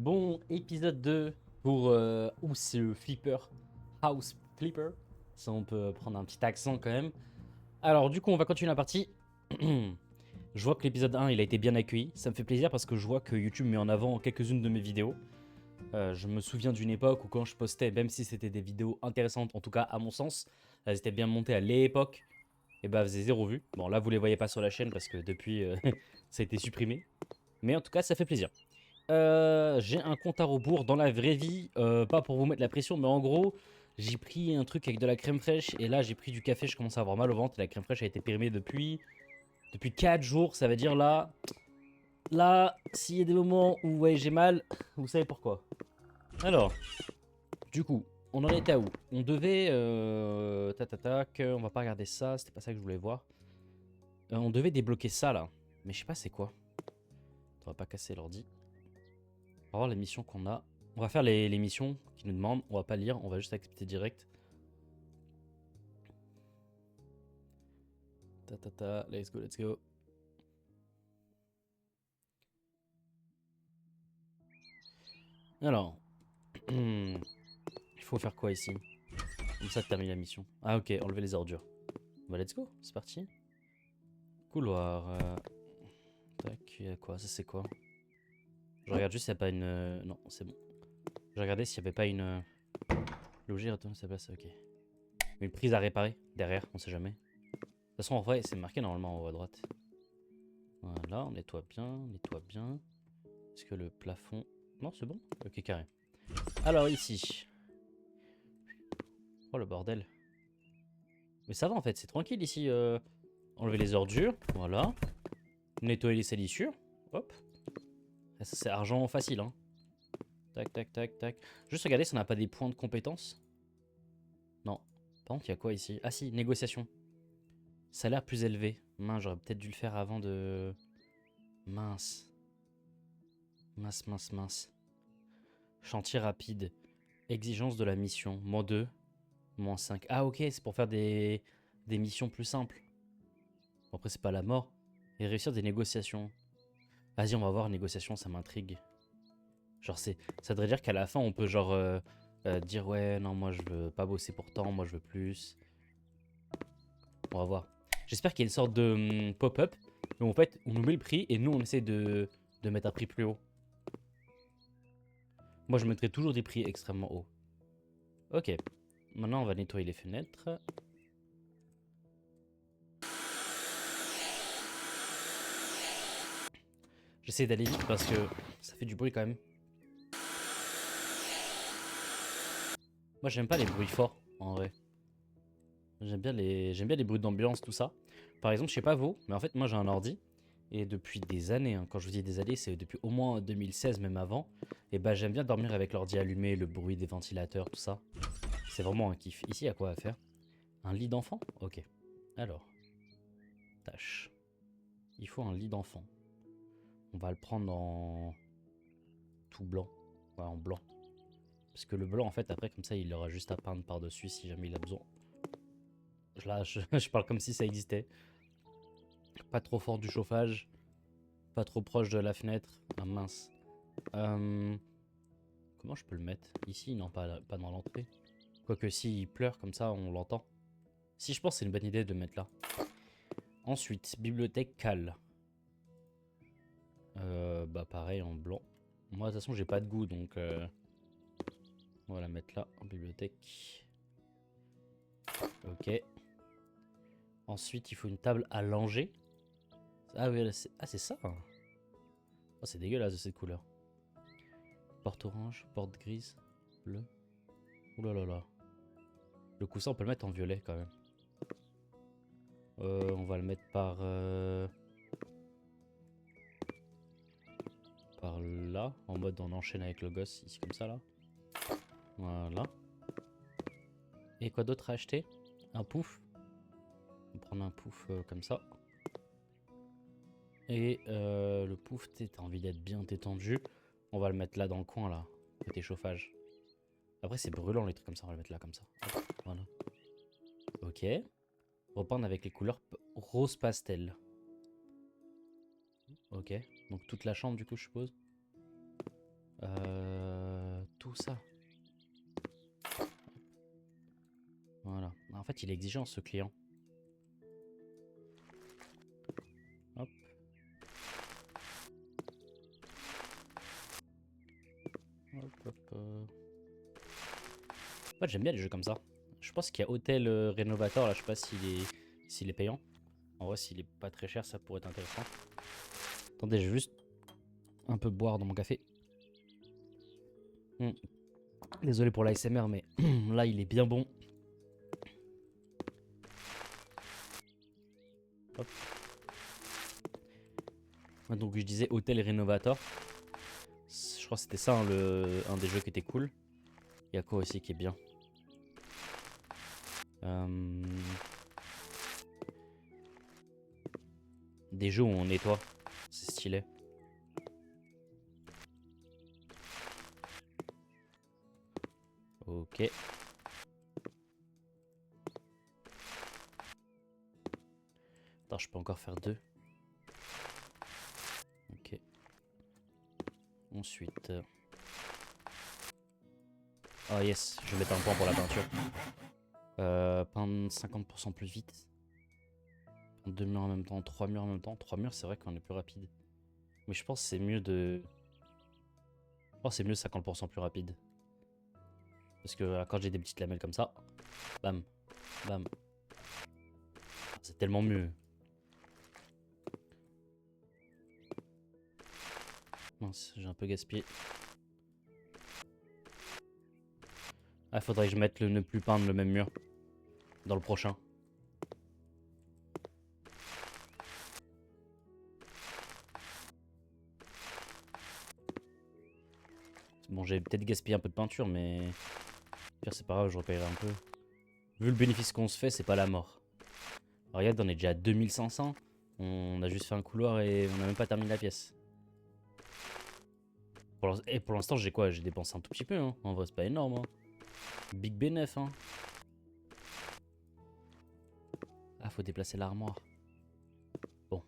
Bon, épisode 2 pour ou c'est le flipper, house flipper, si on peut prendre un petit accent quand même. Alors du coup on va continuer la partie. Je vois que l'épisode 1 il a été bien accueilli, ça me fait plaisir parce que je vois que YouTube met en avant quelques-unes de mes vidéos. Je me souviens d'une époque où quand je postais, même si c'était des vidéos intéressantes, en tout cas à mon sens, elles étaient bien montées à l'époque, et bah elles faisaient 0 vues. Bon là vous les voyez pas sur la chaîne parce que depuis ça a été supprimé, mais en tout cas ça fait plaisir. J'ai un compte à rebours dans la vraie vie, pas pour vous mettre la pression, mais en gros, j'ai pris un truc avec de la crème fraîche et là j'ai pris du café, je commence à avoir mal au ventre et la crème fraîche a été périmée depuis 4 jours, ça veut dire là, s'il y a des moments où ouais, j'ai mal, vous savez pourquoi. Alors, du coup, on en était à où? On devait, on va pas regarder ça, c'était pas ça que je voulais voir. On devait débloquer ça là, mais je sais pas c'est quoi. On va pas casser l'ordi. On va voir les missions qu'on a. On va faire les missions qui nous demandent. On va pas lire, on va juste accepter direct. Let's go, let's go. Alors, il faut faire quoi ici? Comme ça, termine la mission. Ah ok, enlever les ordures. Bah let's go, c'est parti. Couloir. Tac, il y a quoi? Ça c'est quoi? Je regarde juste s'il n'y a pas une... non, c'est bon. Je regardais s'il n'y avait pas une... Loger, retourner sa place, ok. Une prise à réparer, derrière, on sait jamais. De toute façon, en vrai, c'est marqué normalement en haut à droite. Voilà, on nettoie bien, on nettoie bien. Est-ce que le plafond... Non, c'est bon. Ok, carré. Alors ici. Oh le bordel. Mais ça va en fait, c'est tranquille ici. Enlever les ordures, voilà. Nettoyer les salissures. Hop. Ça c'est argent facile, hein. Tac, tac, tac, tac. Juste regarder si on n'a pas des points de compétence. Non. Par contre, il y a quoi ici? Ah si, négociation. Salaire plus élevé. Mince, j'aurais peut-être dû le faire avant de... Mince. Mince, mince, mince. Chantier rapide. Exigence de la mission. -2. -5. Ah ok, c'est pour faire des missions plus simples. Bon, après, c'est pas la mort. Et réussir des négociations. Vas-y, on va voir, négociations, ça m'intrigue. Genre, ça voudrait dire qu'à la fin, on peut genre dire ouais, non, moi je veux pas bosser pour tant, moi je veux plus. On va voir. J'espère qu'il y a une sorte de pop-up où en fait, on nous met le prix et nous on essaie de mettre un prix plus haut. Moi, je mettrais toujours des prix extrêmement hauts. Ok. Maintenant, on va nettoyer les fenêtres. J'essaie d'aller vite parce que ça fait du bruit quand même. Moi, j'aime pas les bruits forts, en vrai. J'aime bien les bruits d'ambiance, tout ça. Par exemple, je sais pas vous, mais en fait, moi, j'ai un ordi. Et depuis des années, hein, quand je vous dis des années, c'est depuis au moins 2016, même avant. Et bah, j'aime bien dormir avec l'ordi allumé, le bruit des ventilateurs, tout ça. C'est vraiment un kiff. Ici, il y a quoi à faire? Un lit d'enfant? Ok. Alors, tâche. Il faut un lit d'enfant. On va le prendre en tout blanc. Ouais, en blanc. Parce que le blanc, en fait, après, comme ça, il aura juste à peindre par-dessus si jamais il a besoin. Là, je parle comme si ça existait. Pas trop fort du chauffage. Pas trop proche de la fenêtre. Ah mince. Comment je peux le mettre? Ici, non, pas dans l'entrée. Quoique si il pleure comme ça, on l'entend. Si, je pense que c'est une bonne idée de le mettre là. Ensuite, bibliothèque cale. Bah pareil, en blanc. Moi, de toute façon, j'ai pas de goût, donc... on va la mettre là, en bibliothèque. Ok. Ensuite, il faut une table à langer. Ah oui, c'est ça. Oh, c'est dégueulasse de cette couleur. Porte orange, porte grise, bleu. Ouh là là là. Le coussin, on peut le mettre en violet quand même. On va le mettre par là, en mode on enchaîne avec le gosse, ici comme ça là. Voilà. Et quoi d'autre à acheter? Un pouf. On va prendre un pouf comme ça. Et le pouf, t'as envie d'être bien détendu. On va le mettre là dans le coin là, côté chauffage. Après c'est brûlant les trucs comme ça, on va le mettre là comme ça. Hop, voilà. Ok. Repeindre avec les couleurs rose pastel. Ok. Donc toute la chambre du coup je suppose. Tout ça. Voilà. En fait, il est exigeant ce client. Hop. Hop, hop, En fait, j'aime bien les jeux comme ça. Je pense qu'il y a Hôtel Rénovateur là, je sais pas s'il est payant. En vrai, s'il est pas très cher, ça pourrait être intéressant. Attendez, je vais juste un peu boire dans mon café. Désolé pour l'ASMR, mais là, il est bien bon. Hop. Donc, je disais Hôtel Rénovateur. Je crois que c'était ça, hein, un des jeux qui était cool. Il y a quoi aussi qui est bien? Des jeux où on nettoie. C'est stylé. Ok. Attends, je peux encore faire 2. Ok. Ensuite... Oh yes, je vais mettre un point pour la peinture. Peindre 50% plus vite. Peindre 2 murs en même temps, 3 murs en même temps. 3 murs, c'est vrai qu'on est plus rapide. Mais je pense que c'est mieux de... Je pense que c'est mieux 50% plus rapide. Parce que quand j'ai des petites lamelles comme ça, bam, bam. C'est tellement mieux. Mince, j'ai un peu gaspillé. Ah, faudrait que je mette le ne plus peindre le même mur. Dans le prochain. Bon, j'ai peut-être gaspillé un peu de peinture, mais... Pire, c'est pas grave, je repayerai un peu. Vu le bénéfice qu'on se fait, c'est pas la mort. Alors, regarde, on est déjà à 2500. On a juste fait un couloir et on a même pas terminé la pièce. Et pour l'instant, j'ai quoi? J'ai dépensé un tout petit peu, hein. En vrai, c'est pas énorme, hein. Big bénéf, hein. Ah, faut déplacer l'armoire. Bon.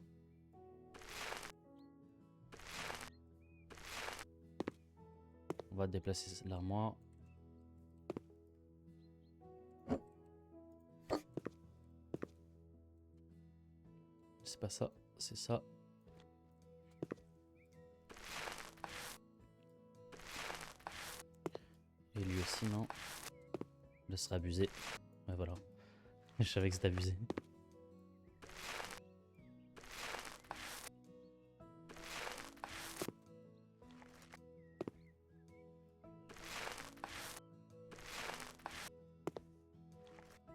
On va déplacer l'armoire. C'est pas ça, c'est ça. Et lui aussi, non. Là, ce serait abusé. Ouais, voilà. Je savais que c'était abusé.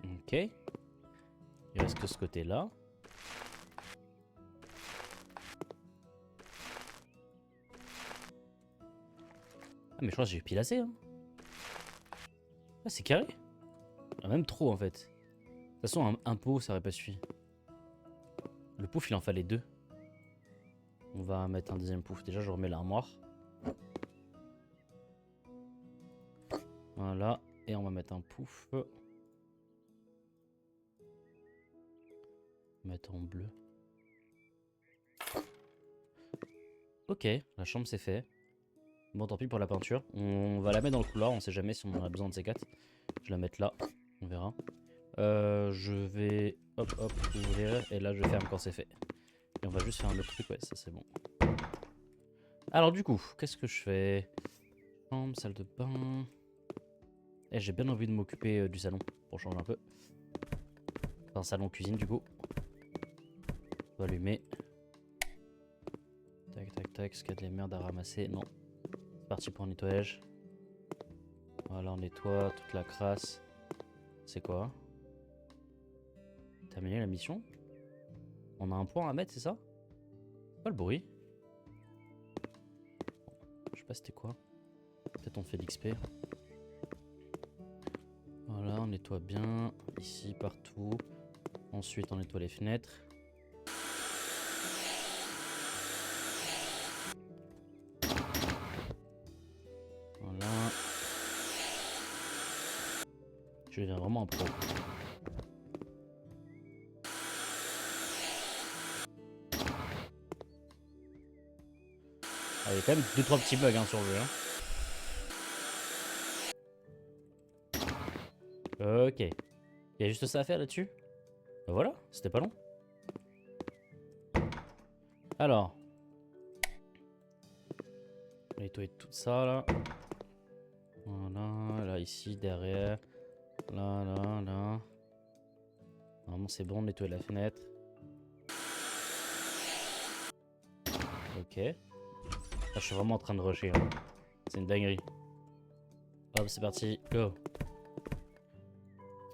Ok. Il reste que ce côté-là. Ah, mais je crois que j'ai pile assez, hein. Ah, c'est carré. Ah, même trop, en fait. De toute façon, un pot, ça aurait pas suffi. Le pouf, il en fallait 2. On va mettre un deuxième pouf. Déjà, je remets l'armoire. Voilà. Et on va mettre un pouf. Mettre en bleu. Ok, la chambre c'est fait. Bon, tant pis pour la peinture. On va la mettre dans le couloir. On sait jamais si on en a besoin de ces 4. Je vais la mettre là. On verra. Je vais hop hop ouvrir. Et là, je ferme quand c'est fait. Et on va juste faire un autre truc. Ouais, ça c'est bon. Alors, du coup, qu'est-ce que je fais? Chambre, salle de bain. Et j'ai bien envie de m'occuper du salon. Pour changer un peu. Enfin, salon cuisine, du coup. On va allumer. Tac, tac, tac. Est-ce qu'il y a de la merde à ramasser? Non. C'est parti pour un nettoyage. Voilà, on nettoie toute la crasse. C'est quoi? Terminer la mission? On a un point à mettre, c'est ça? Pas le bruit. Je sais pas c'était quoi. Peut-être on fait l'XP. Voilà, on nettoie bien. Ici, partout. Ensuite, on nettoie les fenêtres. Voilà. Je deviens vraiment un pro. Allez, quand même 2-3 petits bugs hein, sur le jeu. Hein. Ok. Il y a juste ça à faire là-dessus. Ben voilà, c'était pas long. Alors. Nettoyer tout ça là. Voilà, là ici, derrière. Là, là, là. Normalement c'est bon, nettoyer la fenêtre. Ok. Là, je suis vraiment en train de rusher. Hein. C'est une dinguerie. Hop, c'est parti, go.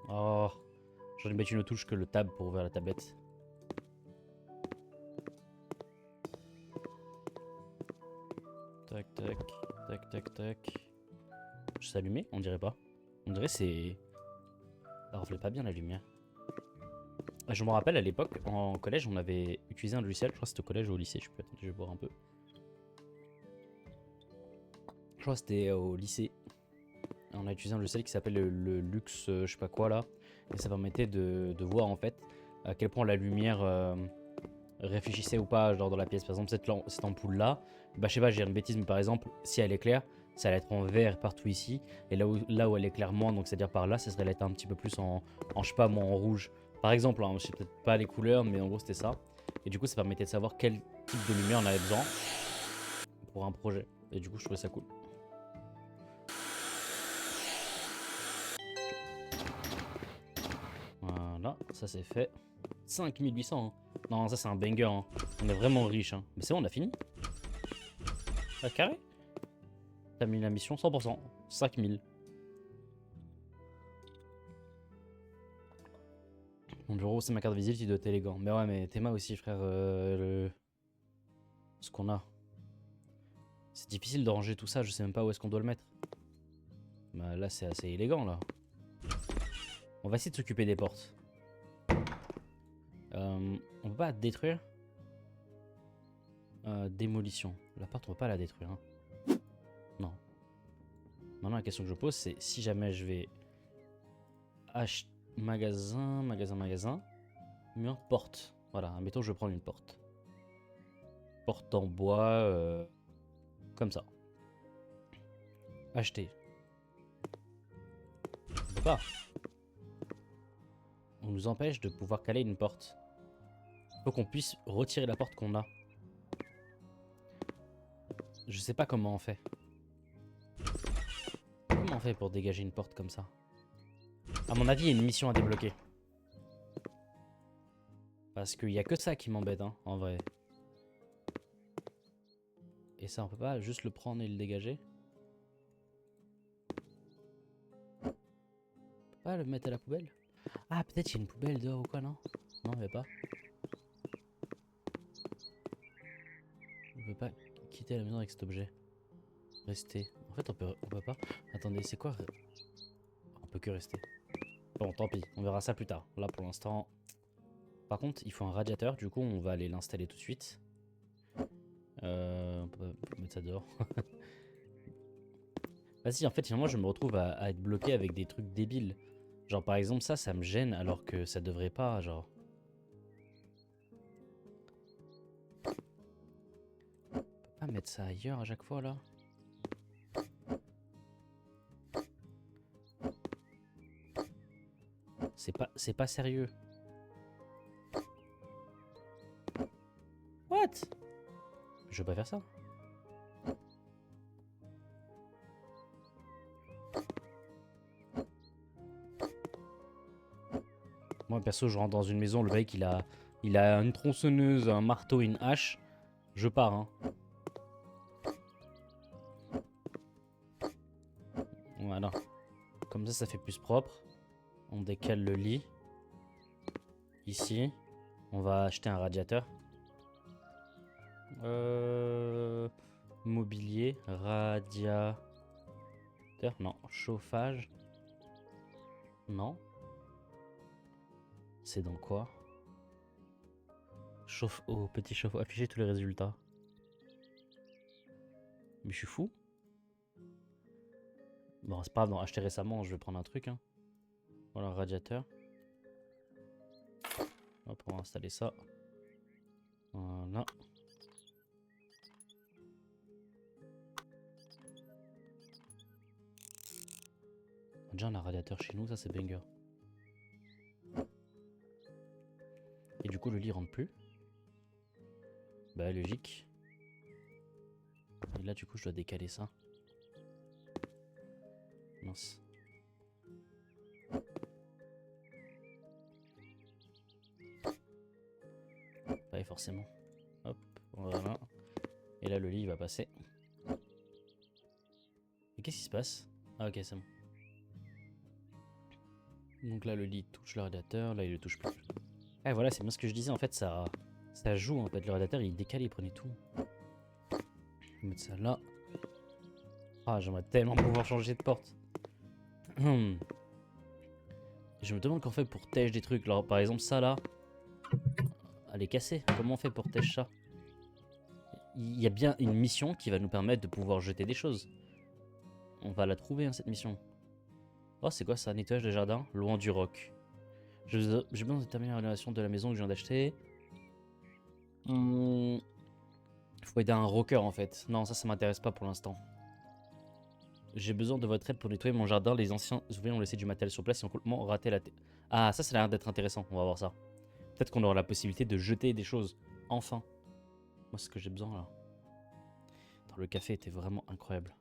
Oh, j'en ai mettre une touche que le tab pour ouvrir la tablette. Tac, tac, tac, tac, tac. Je sais allumer? On dirait pas. On dirait c'est... Ça reflète pas bien la lumière. Je me rappelle à l'époque, en collège, on avait utilisé un logiciel. Je crois que c'était au collège ou au lycée. Je peux attendre, je vais boire un peu. Je crois que c'était au lycée. On a utilisé un logiciel qui s'appelle le Lux, je sais pas quoi là. Et ça permettait de voir en fait à quel point la lumière réfléchissait ou pas genre dans la pièce. Par exemple, cette ampoule là, bah je sais pas, j'ai une bêtise, mais par exemple, si elle éclaire, ça allait être en vert partout ici. Et là où elle éclaire moins, donc c'est-à-dire par là, ça serait être un petit peu plus je sais pas, moi en rouge. Par exemple, hein, je sais peut-être pas les couleurs, mais en gros c'était ça. Et du coup, ça permettait de savoir quel type de lumière on avait besoin pour un projet. Et du coup, je trouvais ça cool. Voilà, ça c'est fait. 5800. Hein. Non, ça c'est un banger. Hein. On est vraiment riche. Hein. Mais c'est bon, on a fini. Ah, carré. T'as mis la mission 100%. 5000. Mon bureau, c'est ma carte de visite, il doit être élégant. Mais ouais, mais Théma aussi, frère. Ce qu'on a. C'est difficile de ranger tout ça, je sais même pas où est-ce qu'on doit le mettre. Bah là, c'est assez élégant, là. On va essayer de s'occuper des portes. On peut pas détruire. Démolition. La porte, on peut pas la détruire. Hein. Non. Maintenant, la question que je pose, c'est si jamais je vais acheter magasin, magasin, mur, porte. Voilà, admettons, je vais prendre une porte. Porte en bois, comme ça. Acheter. On peut pas. On nous empêche de pouvoir caler une porte. Il faut qu'on puisse retirer la porte qu'on a. Je sais pas comment on fait. Comment on fait pour dégager une porte comme ça? À mon avis, il y a une mission à débloquer. Parce qu'il n'y a que ça qui m'embête, hein, en vrai. Et ça, on peut pas juste le prendre et le dégager? On peut pas le mettre à la poubelle? Ah, peut-être qu'il y a une poubelle dehors ou quoi, non? Non, il n'y a pas. On peut pas quitter la maison avec cet objet. Rester. En fait, on peut pas. Attendez, c'est quoi? On peut que rester. Bon, tant pis, on verra ça plus tard. Là, pour l'instant... Par contre, il faut un radiateur, du coup, on va aller l'installer tout de suite. On peut mettre ça dehors. Vas-y, en fait, finalement, je me retrouve à être bloqué avec des trucs débiles. Genre, par exemple, ça me gêne alors que ça devrait pas, genre... On peut pas mettre ça ailleurs à chaque fois, là? C'est pas sérieux. What? Je veux pas faire ça. Moi, perso, je rentre dans une maison, le mec, il a une tronçonneuse, un marteau, une hache. Je pars, hein. Voilà. Comme ça fait plus propre. On décale le lit. Ici. On va acheter un radiateur. Mobilier. Radiateur. Non. Chauffage. Non. C'est dans quoi? Chauffe-eau. Petit chauffe-eau. Afficher tous les résultats. Mais je suis fou. Bon, c'est pas grave, non, acheté récemment, je vais prendre un truc. Hein. Voilà, radiateur. Hop, on va installer ça. Voilà. Déjà on a un radiateur chez nous, ça c'est banger. Et du coup le lit rentre plus. Bah logique. Et là du coup je dois décaler ça. Mince. Ouais forcément. Hop, voilà. Et là le lit il va passer. Et qu'est-ce qui se passe? Ah ok c'est bon. Donc là le lit touche le radiateur, là il le touche plus. Ah voilà c'est bien ce que je disais en fait ça joue en fait, le radiateur il décale, il prenait tout. Je vais mettre ça là. Ah j'aimerais tellement pouvoir changer de porte. Je me demande qu'en fait pour tèche des trucs, alors par exemple ça là, elle est cassée, comment on fait pour tèche ça? Il y a bien une mission qui va nous permettre de pouvoir jeter des choses. On va la trouver hein, cette mission. Oh c'est quoi ça? Nettoyage de jardin, loin du roc. J'ai besoin de terminer la rénovation de la maison que je viens d'acheter. Faut aider un rocker en fait. Non ça m'intéresse pas pour l'instant. J'ai besoin de votre aide pour nettoyer mon jardin. Les anciens ouvriers ont laissé du matériel sur place et ont complètement raté la tête. Ah, ça a l'air d'être intéressant. On va voir ça. Peut-être qu'on aura la possibilité de jeter des choses. Enfin. Moi, c'est ce que j'ai besoin là. Attends, le café était vraiment incroyable.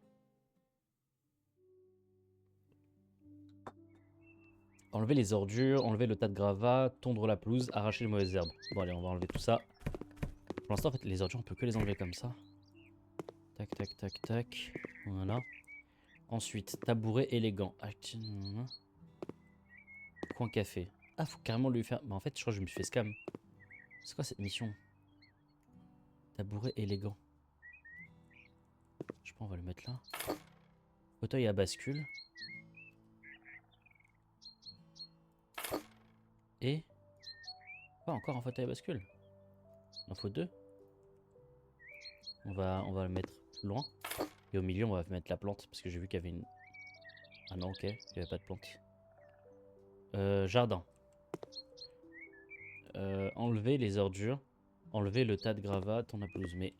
Enlever les ordures, enlever le tas de gravats, tondre la pelouse, arracher les mauvaises herbes. Bon, allez, on va enlever tout ça. Pour l'instant, en fait, les ordures, on peut que les enlever comme ça. Tac, tac, tac, tac. Voilà. Ensuite, tabouret élégant. Coin café. Ah, faut carrément lui faire... Bah en fait, je crois que je me suis fait scam. C'est quoi cette mission? Tabouret élégant. Je sais pas, on va le mettre là. Fauteuil à bascule. Et... Pas encore un fauteuil à bascule. Il en faut deux. On va le mettre loin. Et au milieu, on va mettre la plante. Parce que j'ai vu qu'il y avait une... Ah non, ok. Il n'y avait pas de plante. Jardin. Enlever les ordures. Enlever le tas de gravats, ton pelouse. Mais...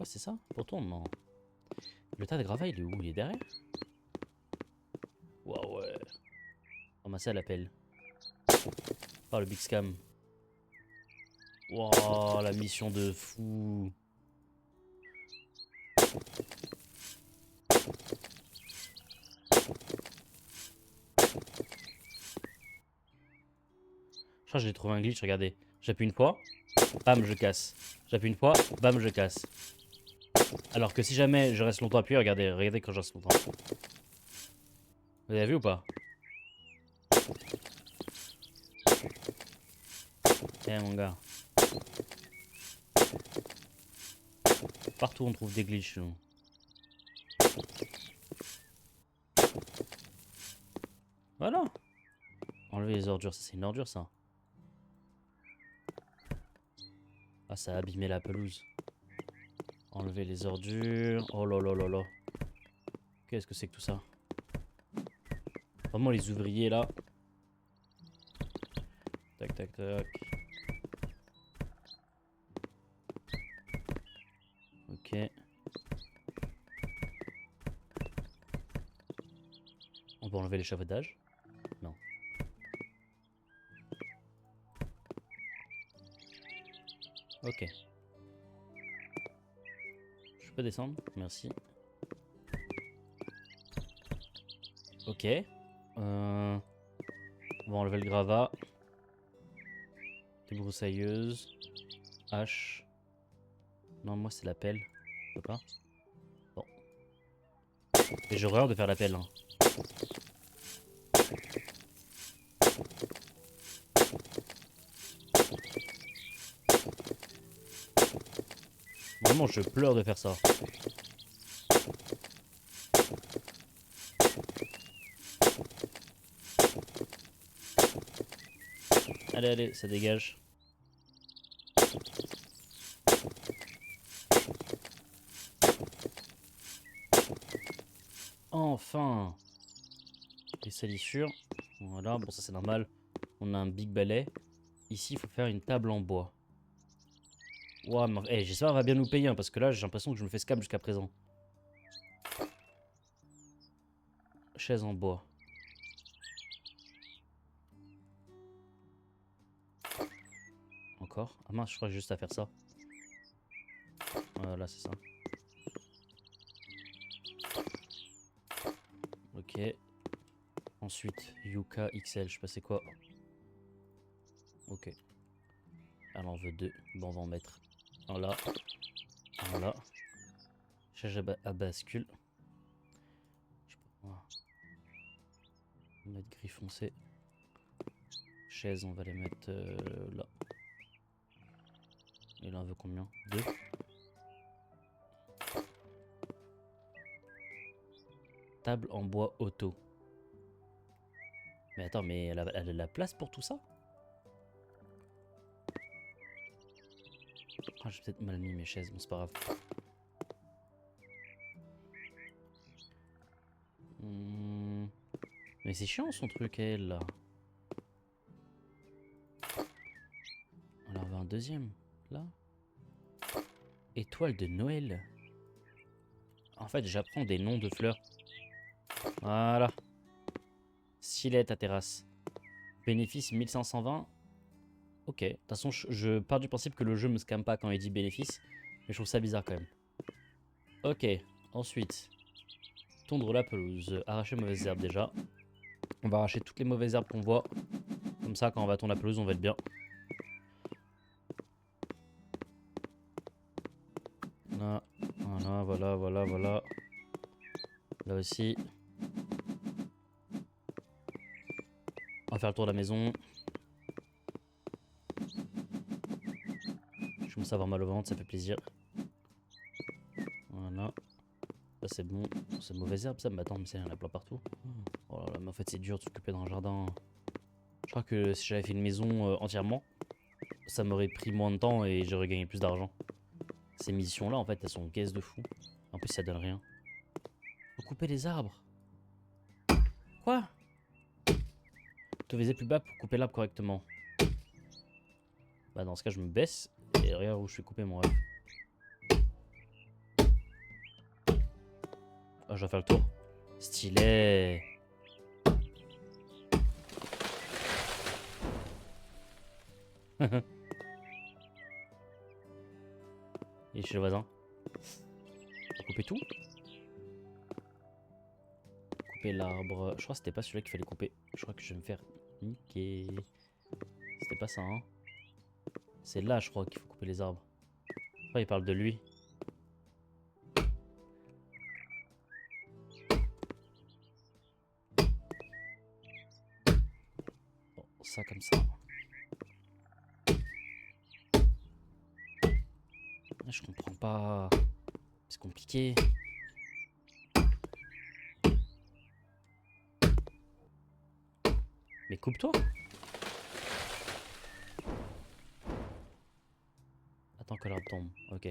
Oh, c'est ça? Pourtant, non. Le tas de gravats, il est où? Il est derrière? Waouh, ouais. Ramasser à l'appel. Oh, le big scam. Waouh, la mission de fou. Je crois que j'ai trouvé un glitch, regardez. J'appuie une fois, bam, je casse. J'appuie une fois, bam, je casse. Alors que si jamais je reste longtemps appuyé, regardez, regardez quand je reste longtemps. Vous avez vu ou pas? Eh mon gars. Partout on trouve des glitches. Nous. Voilà. Enlever les ordures, ça c'est une ordure ça. Ah ça a abîmé la pelouse. Enlever les ordures. Oh là là là là. Qu'est-ce que c'est que tout ça? Vraiment les ouvriers là. Tac tac tac. Ok. On peut enlever l'échafaudage? Non. Ok. Je peux descendre? Merci. Ok. On va enlever le gravat. Débroussailleuse. Hache. Non, moi c'est la pelle. Je peux pas. Bon. Et j'ai horreur de faire la pelle. Hein. Vraiment, je pleure de faire ça. Allez, allez, ça dégage. Enfin. Les salissures. Voilà, bon ça c'est normal. On a un big balai. Ici, il faut faire une table en bois. Ouah, mais hey, j'espère qu'elle va bien nous payer, hein, parce que là, j'ai l'impression que je me fais scam jusqu'à présent. chaise en bois. Encore. Ah mince, je crois que j'ai juste à faire ça. Voilà, c'est ça. Ok. Ensuite, Yuka XL, je sais pas c'est quoi. Ok. Elle en veut 2. Bon, on va en mettre un là. Un là. Chaise à bascule. Je sais pas. Voilà. On va mettre gris foncé. Chaise, on va les mettre là. Et là, on veut combien? 2. Table en bois auto. Mais attends, mais elle a de la place pour tout ça? Ah, j'ai peut-être mal mis mes chaises, bon c'est pas grave. Mais c'est chiant son truc à elle là. On en veut un deuxième, là. Étoile de Noël. En fait, j'apprends des noms de fleurs. Voilà. Stylé ta terrasse. Bénéfice 1520. Ok. De toute façon, je pars du principe que le jeu me scamme pas quand il dit bénéfice. Mais je trouve ça bizarre quand même. Ok. Ensuite, tondre la pelouse. Arracher mauvaises herbes déjà. On va arracher toutes les mauvaises herbes qu'on voit. Comme ça, quand on va tondre la pelouse, on va être bien. Là. Voilà, voilà, voilà, voilà. Là aussi. On va faire le tour de la maison. Je commence à avoir mal au ventre, ça fait plaisir. Voilà. Ça c'est bon. C'est mauvaise herbe ça, mais attends, mais ça il y en a plein partout. Oh là là, mais en fait c'est dur de s'occuper d'un jardin. Je crois que si j'avais fait une maison entièrement, ça m'aurait pris moins de temps et j'aurais gagné plus d'argent. Ces missions là en fait elles sont caisses de fou. En plus ça donne rien. Faut couper les arbres. Quoi? Te viser plus bas pour couper l'arbre correctement. Bah dans ce cas je me baisse et regarde où je suis coupé mon rêve. Oh, je vais faire le tour. Stylé. Et chez le voisin. Faut couper tout. Couper l'arbre. Je crois que c'était pas celui-là qu'il fallait couper. Je crois que je vais me faire niquer. C'était pas ça, hein. C'est là, je crois, qu'il faut couper les arbres. Oh, il parle de lui. Bon, ça comme ça. Je comprends pas. C'est compliqué. Mais coupe-toi. Attends que l'arbre tombe. Ok.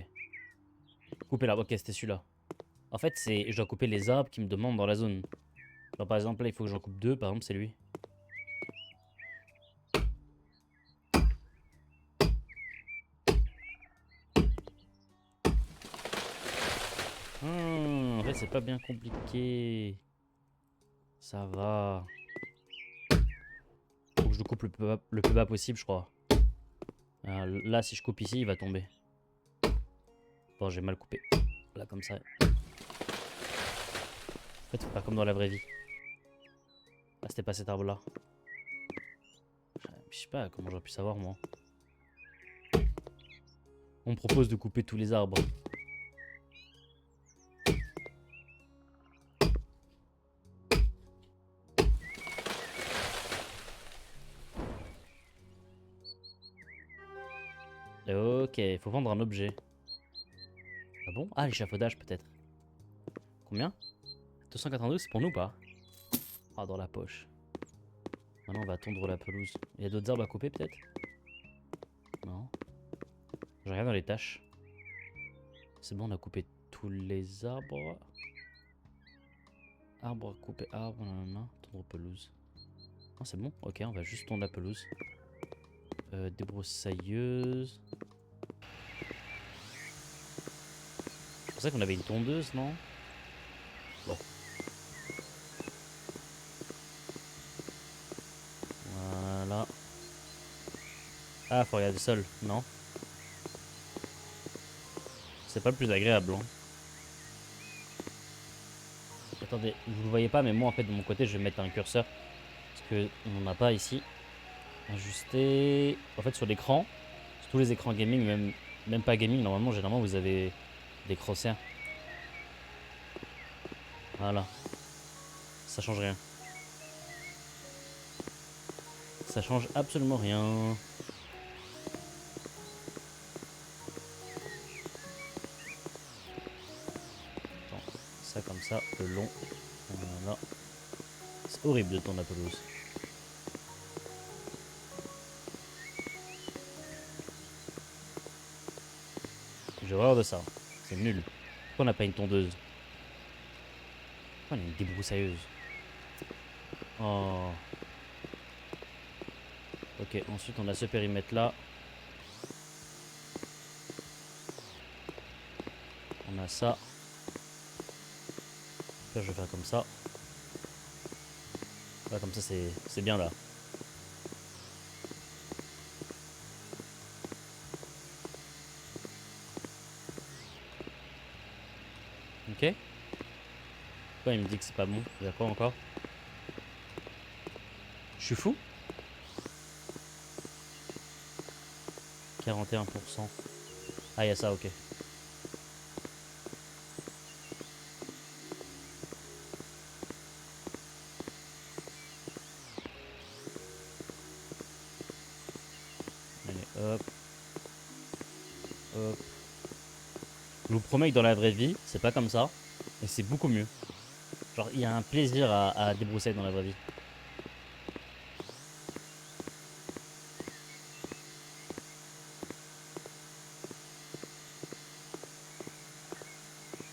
Couper l'arbre. Ok, c'était celui-là. En fait, je dois couper les arbres qui me demandent dans la zone. Genre, par exemple, là, il faut que j'en coupe 2. Par exemple, c'est lui. En fait, c'est pas bien compliqué. Ça va. Faut que je le coupe le plus bas possible, je crois. Là, si je coupe ici, il va tomber. Bon, j'ai mal coupé. Là, comme ça. En fait, faut faire comme dans la vraie vie. Ah, c'était pas cet arbre-là. Je sais pas comment j'aurais pu savoir, moi. On me propose de couper tous les arbres. Ok, il faut vendre un objet. Ah bon? Ah, l'échafaudage peut-être. Combien? 292, c'est pour nous ou pas? Ah, dans la poche. Maintenant, on va tondre la pelouse. Il y a d'autres arbres à couper peut-être? Non. Je regarde dans les tâches. C'est bon, on a coupé tous les arbres. Arbre coupé, arbre, nanana, tondre pelouse. Ah, c'est bon, ok, on va juste tondre la pelouse. Débroussailleuse. Je pensais qu'on avait une tondeuse, non? Bon. Ah, faut regarder le sol. Non. C'est pas le plus agréable. Hein. Attendez, vous le voyez pas, mais moi en fait de mon côté je vais mettre un curseur. Parce que on n'en a pas ici. Ajuster. En fait sur l'écran, sur tous les écrans gaming, même pas gaming, normalement généralement vous avez des crosshairs. Voilà. Ça change rien. Ça change absolument rien. Attends, ça comme ça, le long. Voilà. C'est horrible de tourner la pelouse. J'ai horreur de ça. C'est nul. Pourquoi on n'a pas une tondeuse? Pourquoi on a une débroussailleuse? Oh. Ok, ensuite on a ce périmètre là. On a ça. Là je vais faire comme ça. Là, comme ça c'est bien là. Ok. Pourquoi il me dit que c'est pas bon? Il y a quoi encore? Je suis fou? 41%. Ah, il y a ça, ok. Allez, hop. Hop. Je vous promets que dans la vraie vie, c'est pas comme ça. Et c'est beaucoup mieux. Genre, il y a un plaisir à débroussailler dans la vraie vie.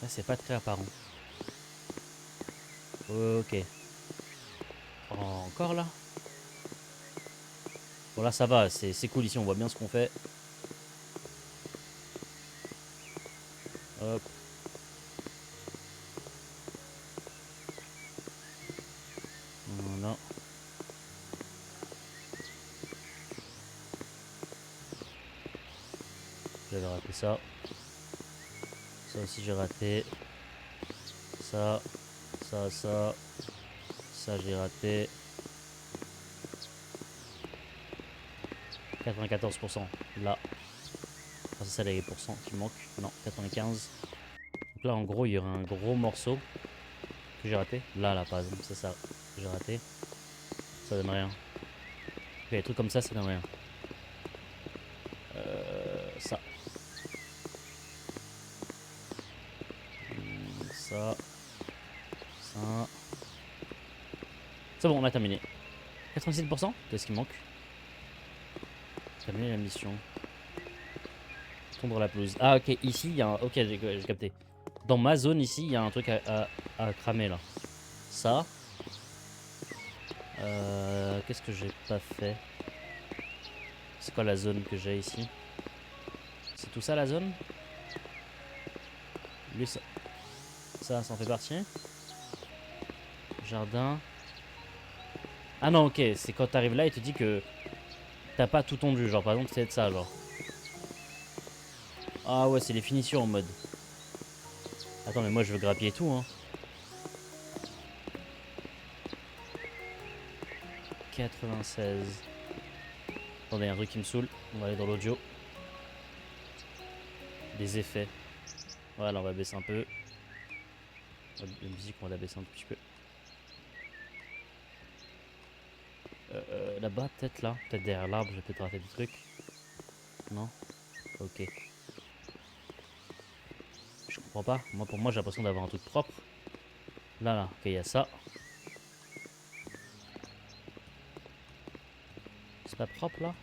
Là, c'est pas très apparent. Ok. Oh, encore là? Bon, là, ça va. C'est cool ici. On voit bien ce qu'on fait. Hop. Voilà. J'avais raté ça. Ça aussi, j'ai raté. Ça. Ça. Ça, j'ai raté. 94%. Là. Ah, c'est ça les pourcents qui manquent. Non, 95. Donc là, en gros, il y aura un gros morceau que j'ai raté. Là, par exemple, c'est ça. J'ai raté. Ça donne rien. Ok, les trucs comme ça donne rien. Ça. Ça. Ça. C'est bon, on a terminé. 86%. Qu'est-ce qui manque? Terminer la mission. Tondre la pelouse. Ah, ok, ici, il y a un... Ok, j'ai capté. Dans ma zone, ici, il y a un truc à cramer, là. Ça. Qu'est-ce que j'ai pas fait? C'est quoi la zone que j'ai ici? C'est tout ça, la zone? Lui, ça en fait partie. Jardin. Ah non, ok, c'est quand t'arrives là, il te dit que t'as pas tout tondu. Genre, par exemple, c'est de ça, genre. Ah ouais, c'est les finitions en mode. Attends, mais moi, je veux grappiller tout, hein. 96. Attendez, il y a un truc qui me saoule. On va aller dans l'audio. Des effets. Voilà, on va baisser un peu. La musique, on va la baisser un petit peu. Là-bas, peut-être là. Peut-être derrière l'arbre, j'ai peut-être raté des trucs. Non? Ok. Je comprends pas. Moi, pour moi, j'ai l'impression d'avoir un truc propre. Là. Ok, il y a ça. C'est pas propre, là?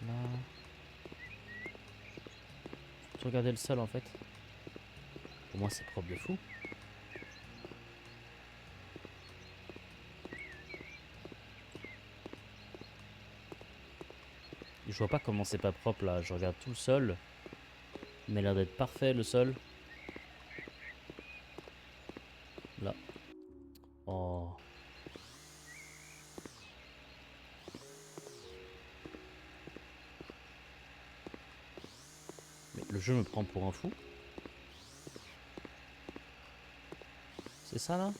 Là. Tu regardais le sol, en fait. Pour moi, c'est propre de fou. Je vois pas comment c'est pas propre, là. Je regarde tout le sol. Il m'a l'air d'être parfait, le sol. Là. Oh. jeu me prend pour un fou. C'est ça là?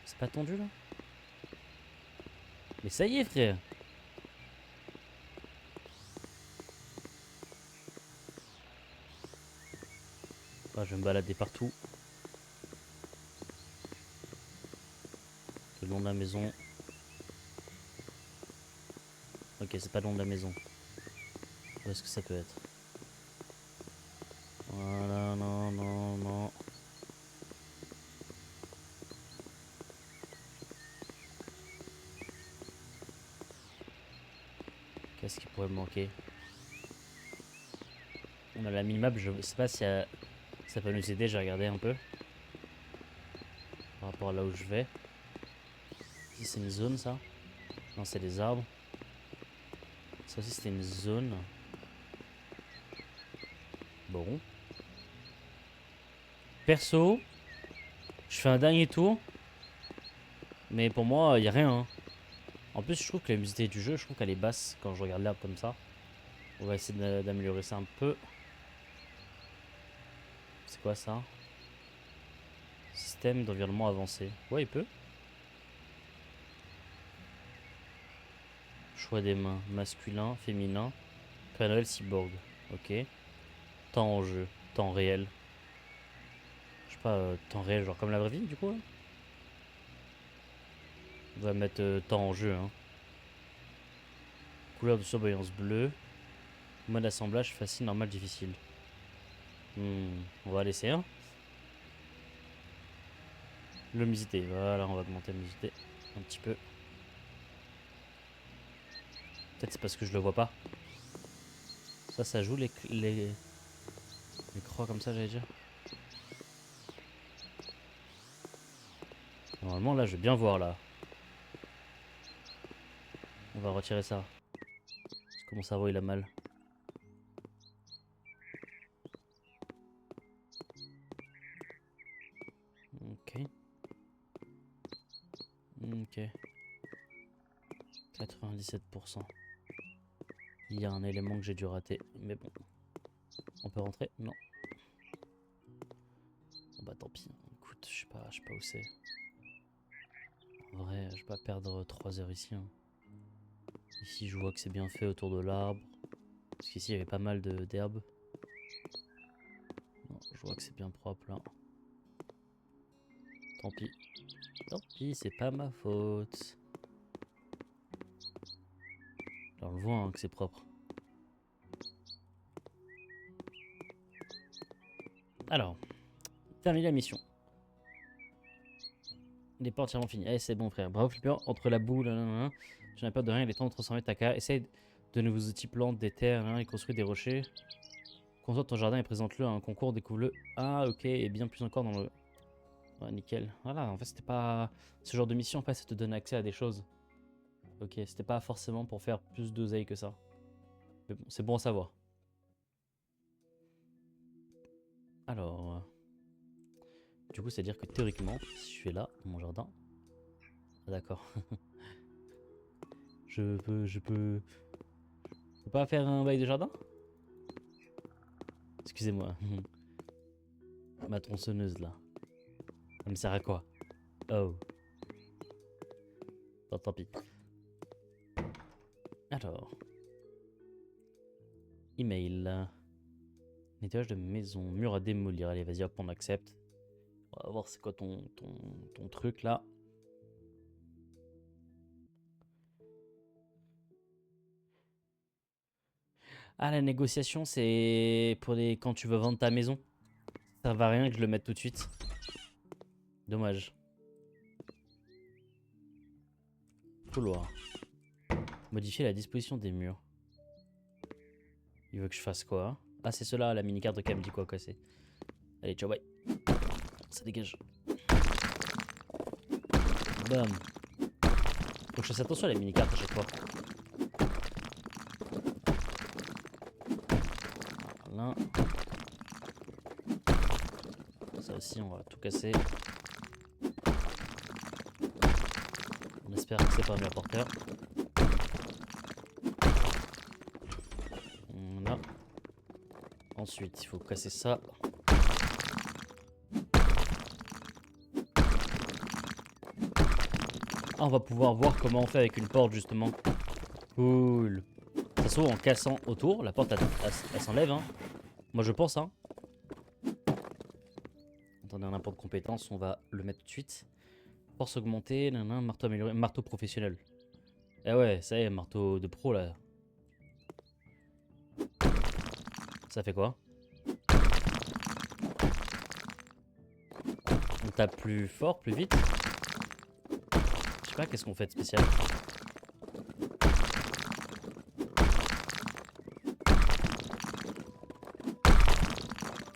C'est pas tendu là? Mais ça y est frère! Ah, je vais me balader partout. Le long de la maison. Ok, c'est pas le long de la maison. Où est-ce que ça peut être? Voilà, non, non, non. Qu'est-ce qui pourrait me manquer? On a la minimap, je sais pas si ça peut nous aider, j'ai regardé un peu. Par rapport à là où je vais. Ici c'est une zone ça? Non, c'est des arbres. Ça aussi c'était une zone. Bon. Perso, je fais un dernier tour. Mais pour moi, il n'y a rien. Hein. En plus, je trouve que la musique du jeu, je trouve qu'elle est basse quand je regarde l'herbe comme ça. On va essayer d'améliorer ça un peu. C'est quoi ça? Système d'environnement avancé. Ouais, il peut. Choix des mains. Masculin, féminin. Père Noël, cyborg. Ok. Temps en jeu. Temps réel. Je sais pas, temps réel, genre comme la vraie vie, du coup. Là. On va mettre temps en jeu. Hein. Couleur de surveillance bleue. Mode assemblage facile, normal, difficile. On va laisser un. Luminosité, voilà, on va augmenter la luminosité un petit peu. Peut-être c'est parce que je le vois pas. Ça joue les croix comme ça, j'allais dire. Normalement, là, je vais bien voir, là. On va retirer ça. Parce que mon cerveau, il a mal. Ok. Ok. 97%. Il y a un élément que j'ai dû rater. Mais bon. On peut rentrer? Non. Bon bah tant pis. Écoute, je sais pas où c'est. En vrai, je vais pas perdre 3 heures ici. Hein. Ici, je vois que c'est bien fait autour de l'arbre. Parce qu'ici, il y avait pas mal d'herbes. Non, je vois que c'est bien propre là. Tant pis. Tant pis, c'est pas ma faute. Là, on le voit hein, que c'est propre. Alors, terminer la mission. Il n'est pas entièrement fini. Eh, c'est bon, frère. Bravo, Flipper. Entre la boue, je n'ai pas de rien. Il est temps de transformer ta carrière. Essaye de nouveaux outils, plantes, des terres, et construis des rochers. Construis ton jardin et présente-le à un concours. Découvre-le. Ah, ok. Et bien plus encore dans le. Ouais, nickel. Voilà, en fait, c'était pas. Ce genre de mission, en fait, ça te donne accès à des choses. Ok, c'était pas forcément pour faire plus d'oseille que ça. Mais bon, c'est bon à savoir. Alors. Du coup, c'est-à-dire que théoriquement, si je suis là, dans mon jardin. Ah, d'accord. Je peux pas faire un bail de jardin? Excusez-moi. Ma tronçonneuse là. Ça me sert à quoi? Oh. Bon, tant pis. Alors. Email. Nettoyage de maison. Mur à démolir. Allez, vas-y, hop, on accepte. On va voir c'est quoi ton truc là. Ah, la négociation, c'est pour les quand tu veux vendre ta maison. Ça va rien que je le mette tout de suite. Dommage. Couloir. Modifier la disposition des murs. Il veut que je fasse quoi? Ah, c'est cela, la mini-carte qui me dit quoi casser. Allez, ciao, bye. Ça dégage. Bam. Faut que je fasse attention à la mini-carte à chaque fois. Voilà. Ça aussi, on va tout casser. On espère que c'est pas un mur porteur. Ensuite, il faut casser ça. Ah, on va pouvoir voir comment on fait avec une porte, justement. Cool. Ça s'ouvre en cassant autour. La porte, elle s'enlève, hein. Moi, je pense, hein. Attendez, on n'a pas de compétence, on va le mettre tout de suite. Force augmentée, nanana, marteau amélioré, marteau professionnel. Eh ouais, ça y est, marteau de pro, là. Ça fait quoi? On tape plus fort, plus vite? Je sais pas, qu'est-ce qu'on fait de spécial?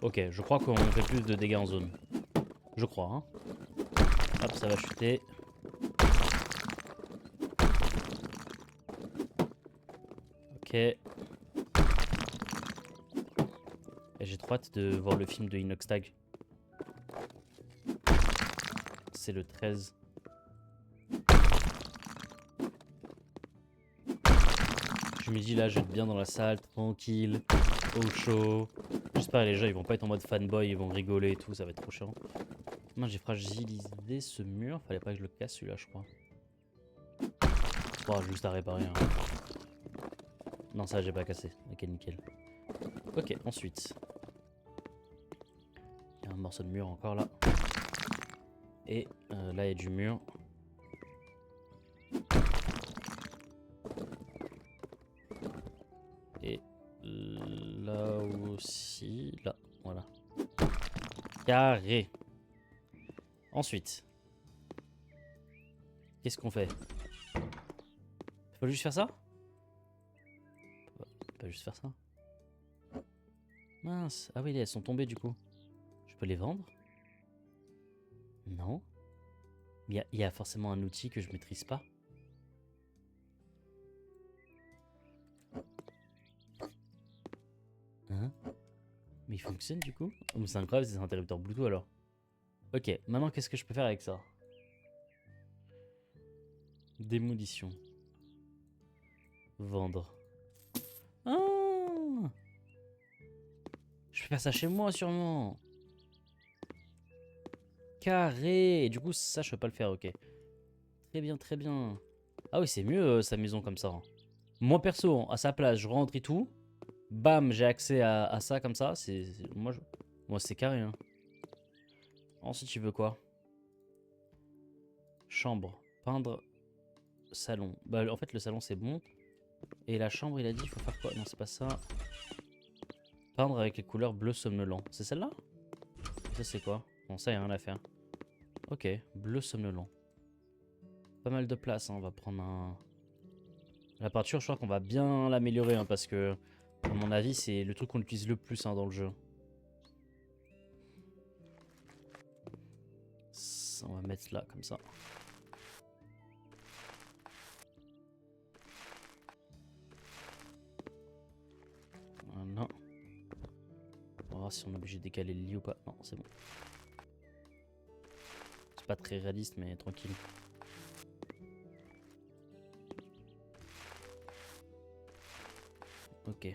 Ok, je crois qu'on fait plus de dégâts en zone. Je crois, hein. Hop, ça va chuter. Ok. Et j'ai trop hâte de voir le film de Inoxtag. C'est le 13. Je me dis là, je vais être bien dans la salle, tranquille, au chaud. J'espère que les gens ils vont pas être en mode fanboy, ils vont rigoler et tout, ça va être trop chiant. Moi j'ai fragilisé ce mur, fallait pas que je le casse celui-là je crois. Bon, juste à réparer. Hein. Non ça j'ai pas cassé, ok nickel. Ok, ensuite. Il y a un morceau de mur encore là. Et là il y a du mur. Et là aussi, là, voilà. Carré. Ensuite. Qu'est-ce qu'on fait? Faut juste faire ça? Pas juste faire ça. Mince. Ah oui, elles sont tombées du coup. Je peux les vendre? Non. Il y a forcément un outil que je maîtrise pas. Hein? Mais il fonctionne du coup? Oh, mais c'est incroyable, c'est un interrupteur Bluetooth alors. Ok, maintenant qu'est-ce que je peux faire avec ça? Démolition. Vendre. Ah! Je peux faire ça chez moi sûrement. Carré. Et du coup, ça, je peux pas le faire, ok. Très bien, très bien. Ah oui, c'est mieux sa maison comme ça. Hein. Moi perso, à sa place, je rentre et tout. Bam, j'ai accès à ça comme ça. Moi c'est carré. Hein. Ensuite, tu veux quoi? Chambre, peindre, salon. Bah, en fait, le salon c'est bon. Et la chambre, il a dit, il faut faire quoi? Non, c'est pas ça. Peindre avec les couleurs bleu somnolent. C'est celle-là? Ça, c'est quoi? Bon, ça, y a rien à faire. Ok, bleu somnolent. Pas mal de place, hein. On va prendre un. La peinture, je crois qu'on va bien l'améliorer, hein, parce que, à mon avis, c'est le truc qu'on utilise le plus hein, dans le jeu. Ça, on va mettre là, comme ça. Voilà. On va voir si on est obligé de décaler le lit ou pas. Non, c'est bon. C'est pas très réaliste, mais tranquille. Ok.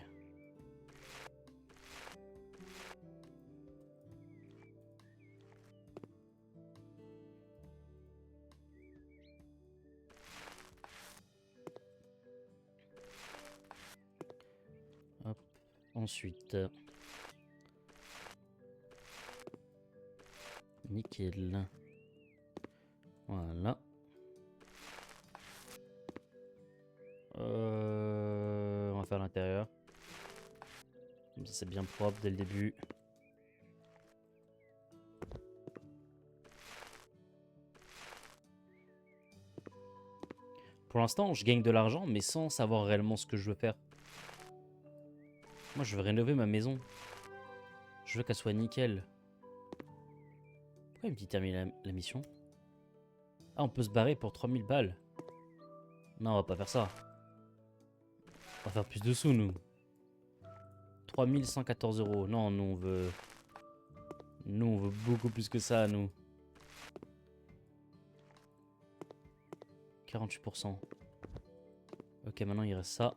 Hop. Ensuite. Nickel. Voilà. On va faire l'intérieur. Comme ça, c'est bien propre dès le début. Pour l'instant, je gagne de l'argent, mais sans savoir réellement ce que je veux faire. Moi, je veux rénover ma maison. Je veux qu'elle soit nickel. Pourquoi il me dit terminer la mission? Ah, on peut se barrer pour 3000 balles. Non, on va pas faire ça. On va faire plus de sous, nous. 3114 euros. Non, nous, on veut... Nous, on veut beaucoup plus que ça, nous. 48%. Ok, maintenant, il reste ça.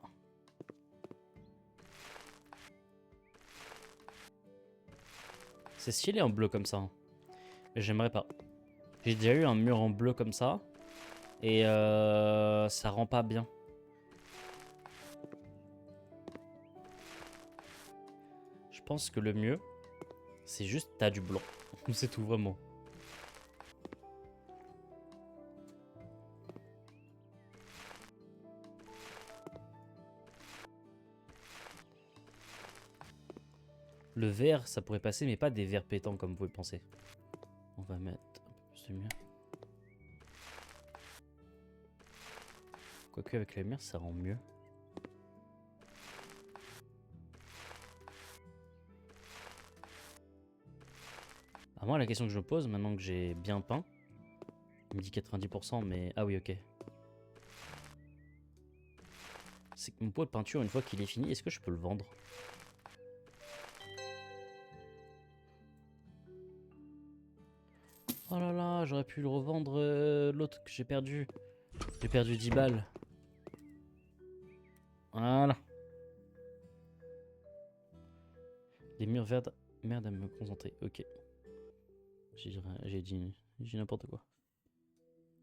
C'est stylé en bleu comme ça. Hein. Mais j'aimerais pas. J'ai déjà eu un mur en bleu comme ça. Et ça rend pas bien. Je pense que le mieux, c'est juste t'as du blanc. C'est tout vraiment. Le vert, ça pourrait passer, mais pas des verts pétants comme vous pouvez penser. On va mettre un peu plus de lumière. Quoique avec la lumière, ça rend mieux. À moi, la question que je me pose, maintenant que j'ai bien peint, il me dit 90%, mais... Ah oui, ok. C'est que mon pot de peinture, une fois qu'il est fini, est-ce que je peux le vendre? Oh là là, j'aurais pu le revendre l'autre que j'ai perdu. J'ai perdu 10 balles. Voilà. Les murs verts... Merde à me concentrer, ok. J'ai dit n'importe quoi.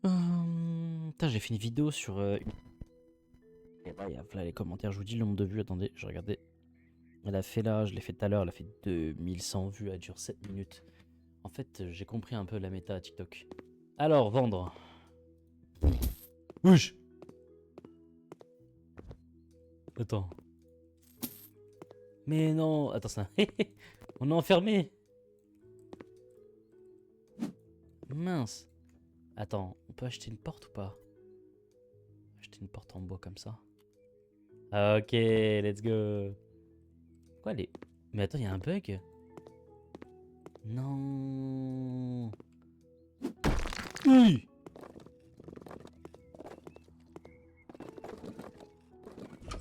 Putain, j'ai fait une vidéo sur... Et là, il y a là, les commentaires, je vous dis le nombre de vues, attendez, je regardais. Elle a fait là, je l'ai fait tout à l'heure, elle a fait 2100 vues, elle dure 7 minutes. En fait, j'ai compris un peu la méta à TikTok. Alors, vendre. Wesh. Attends. Mais non, attends ça. On est enfermé. Mince. Attends, on peut acheter une porte ou pas? Acheter une porte en bois comme ça. Ok, let's go. Quoi les... Mais attends, il y a un bug? Non. Oui.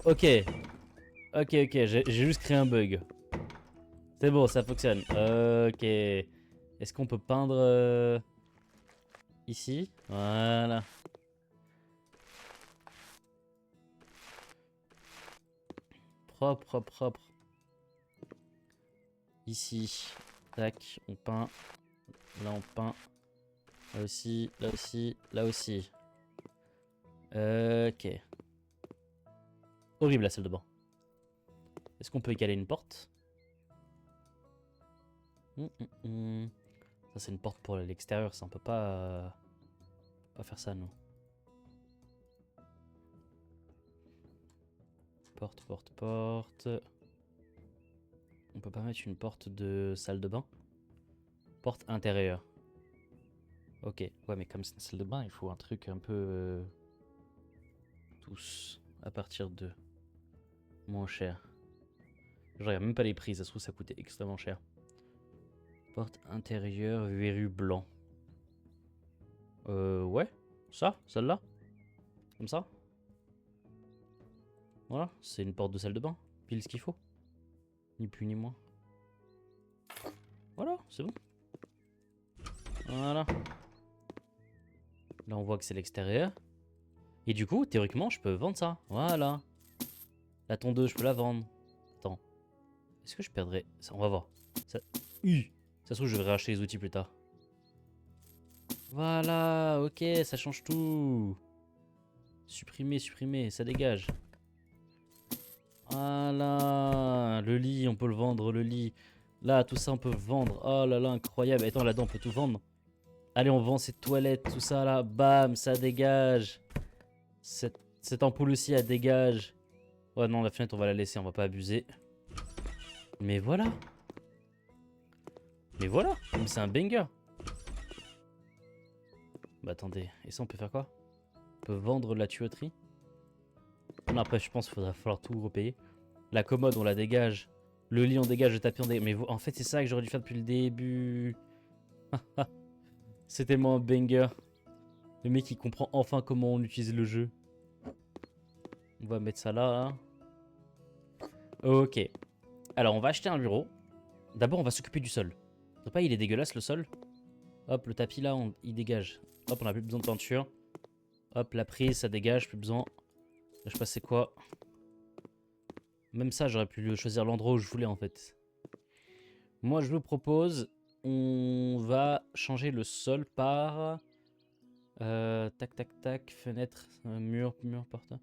Ok. Ok, j'ai juste créé un bug. C'est bon, ça fonctionne. Ok. Est-ce qu'on peut peindre ici? Voilà. Propre, propre, propre. Ici. Tac, on peint. Là, on peint. Là aussi, là aussi, là aussi. Ok. Horrible la salle de bain. Est-ce qu'on peut écaler une porte? Ça, c'est une porte pour l'extérieur, ça, on peut pas faire ça, nous. Porte, porte, porte. On peut pas mettre une porte de salle de bain? Porte intérieure. Ok, ouais, mais comme c'est une salle de bain, il faut un truc un peu... tous, à partir de... moins cher. Je regarde même pas les prix, ça se trouve ça coûtait extrêmement cher. Porte intérieure, verrue blanc. Ouais. Ça, celle-là. Comme ça. Voilà, c'est une porte de salle de bain. Pile ce qu'il faut. Ni plus ni moins. Voilà, c'est bon. Voilà. Là, on voit que c'est l'extérieur. Et du coup, théoriquement, je peux vendre ça. Voilà. La tondeuse, je peux la vendre. Attends. Est-ce que je perdrais... Ça, on va voir. Ça... Ça se trouve, je vais racheter les outils plus tard. Voilà, ok, ça change tout. Supprimer, supprimer, ça dégage. Voilà, le lit, on peut le vendre, le lit. Là, tout ça, on peut le vendre. Oh là là, incroyable. Attends, là-dedans, on peut tout vendre. Allez, on vend cette toilette, tout ça, là. Bam, ça dégage. Cette ampoule aussi, elle dégage. Ouais, non, la fenêtre, on va la laisser, on va pas abuser. Mais voilà. Mais voilà, c'est un banger. Bah attendez, et ça, on peut faire quoi? On peut vendre la tuyauterie. Non, après, je pense qu'il faudra falloir tout repayer. La commode, on la dégage. Le lit, on dégage. Le tapis, on dégage. Mais en fait, c'est ça que j'aurais dû faire depuis le début. C'est tellement un banger. Le mec, il comprend enfin comment on utilise le jeu. On va mettre ça là. Ok. Alors, on va acheter un bureau. D'abord, on va s'occuper du sol. Je sais pas, il est dégueulasse, le sol. Hop, le tapis, là, il dégage. Hop, on a plus besoin de peinture. Hop, la prise, ça dégage. Plus besoin. Je sais pas c'est quoi. Même ça, j'aurais pu choisir l'endroit où je voulais, en fait. Moi, je vous propose, on va changer le sol par... tac, tac, tac, fenêtre, mur, mur, porte.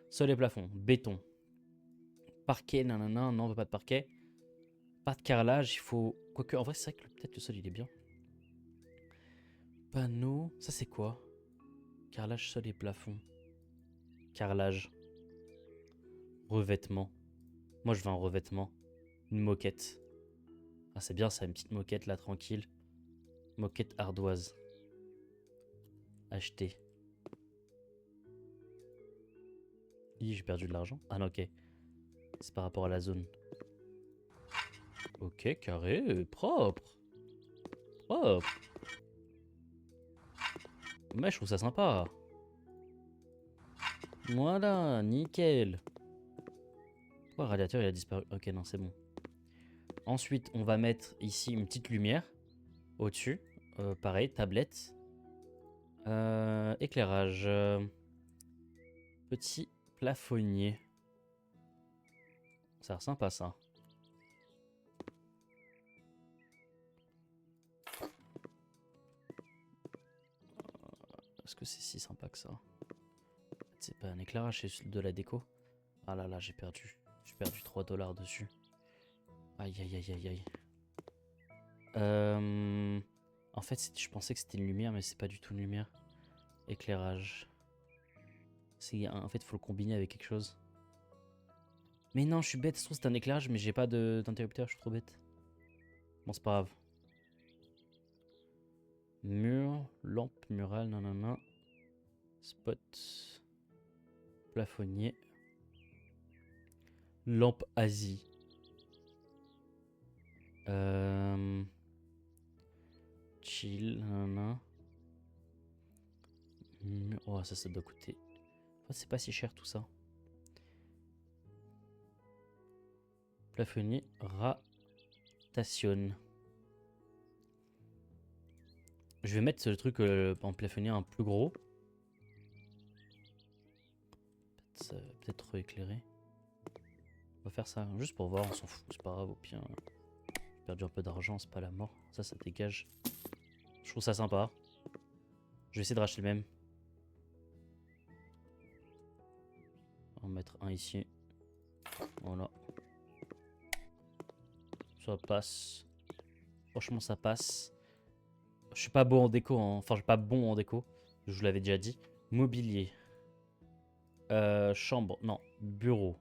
Sol et plafond, béton. Parquet, nanana, non, on veut pas de parquet. Pas de carrelage, il faut... Quoique, en vrai, c'est vrai que peut-être le sol, il est bien. Panneau, ça c'est quoi? Carrelage, sol et plafond. Carrelage. Revêtement. Moi, je veux un revêtement. Une moquette. Ah, c'est bien ça, une petite moquette là, tranquille. Moquette ardoise. Acheter. J'ai perdu de l'argent. Ah non, ok. C'est par rapport à la zone. Ok, carré, propre. Propre. Mais je trouve ça sympa. Voilà, nickel. Pourquoi le radiateur il a disparu? Ok, non, c'est bon. Ensuite, on va mettre ici une petite lumière au-dessus. Pareil, tablette. Éclairage. Petit plafonnier. Ça a l'air sympa ça. Est-ce que c'est si sympa que ça? C'est pas un éclairage, c'est de la déco. Ah là là, j'ai perdu. J'ai perdu 3 $ dessus. Aïe aïe aïe aïe aïe. En fait, je pensais que c'était une lumière, mais c'est pas du tout une lumière. Éclairage. En fait, il faut le combiner avec quelque chose. Mais non, je suis bête. Je trouve que c'est un éclairage, mais j'ai pas d'interrupteur. Je suis trop bête. Bon, c'est pas grave. Mur, lampe murale, nanana. Spot. Plafonnier. Lampe Asie. Chill, nanana. Oh, ça doit coûter. Oh, c'est pas si cher tout ça. Plafonnier rotation. Je vais mettre ce truc en plafonnier un plus gros. Peut-être trop éclairé. On va faire ça juste pour voir, on s'en fout, c'est pas grave. Au pire, j'ai perdu un peu d'argent, c'est pas la mort. Ça dégage. Je trouve ça sympa. Je vais essayer de racheter le même. On va mettre un ici. Voilà. Ça passe. Franchement, ça passe. Je suis pas bon en déco, hein. Enfin, je suis pas bon en déco. Je vous l'avais déjà dit. Mobilier. Chambre. Non, bureau.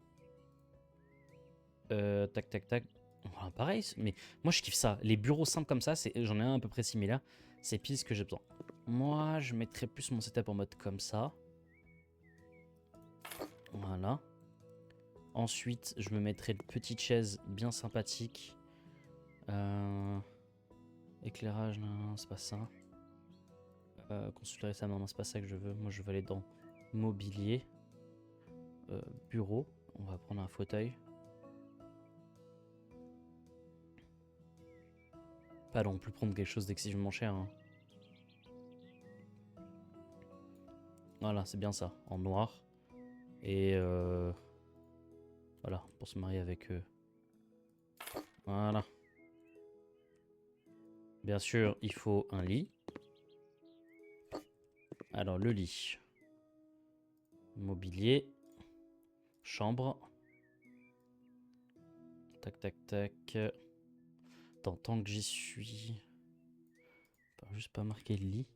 Tac, tac, tac. Voilà, pareil, mais moi je kiffe ça. Les bureaux simples comme ça, j'en ai un à peu près similaire. C'est pile ce que j'ai besoin. Moi, je mettrais plus mon setup en mode comme ça. Voilà. Ensuite, je me mettrai une petite chaise bien sympathique. Éclairage, non, c'est pas ça. Consulter ça, non, c'est pas ça que je veux. Moi, je veux aller dans mobilier. Bureau. On va prendre un fauteuil. Pas non plus prendre quelque chose d'excessivement cher. Hein. Voilà, c'est bien ça. En noir. Et voilà, pour se marier avec eux. Voilà. Bien sûr, il faut un lit. Alors, le lit. Mobilier. Chambre. Tac, tac, tac. Attends, tant que j'y suis... Juste pas marquer le lit.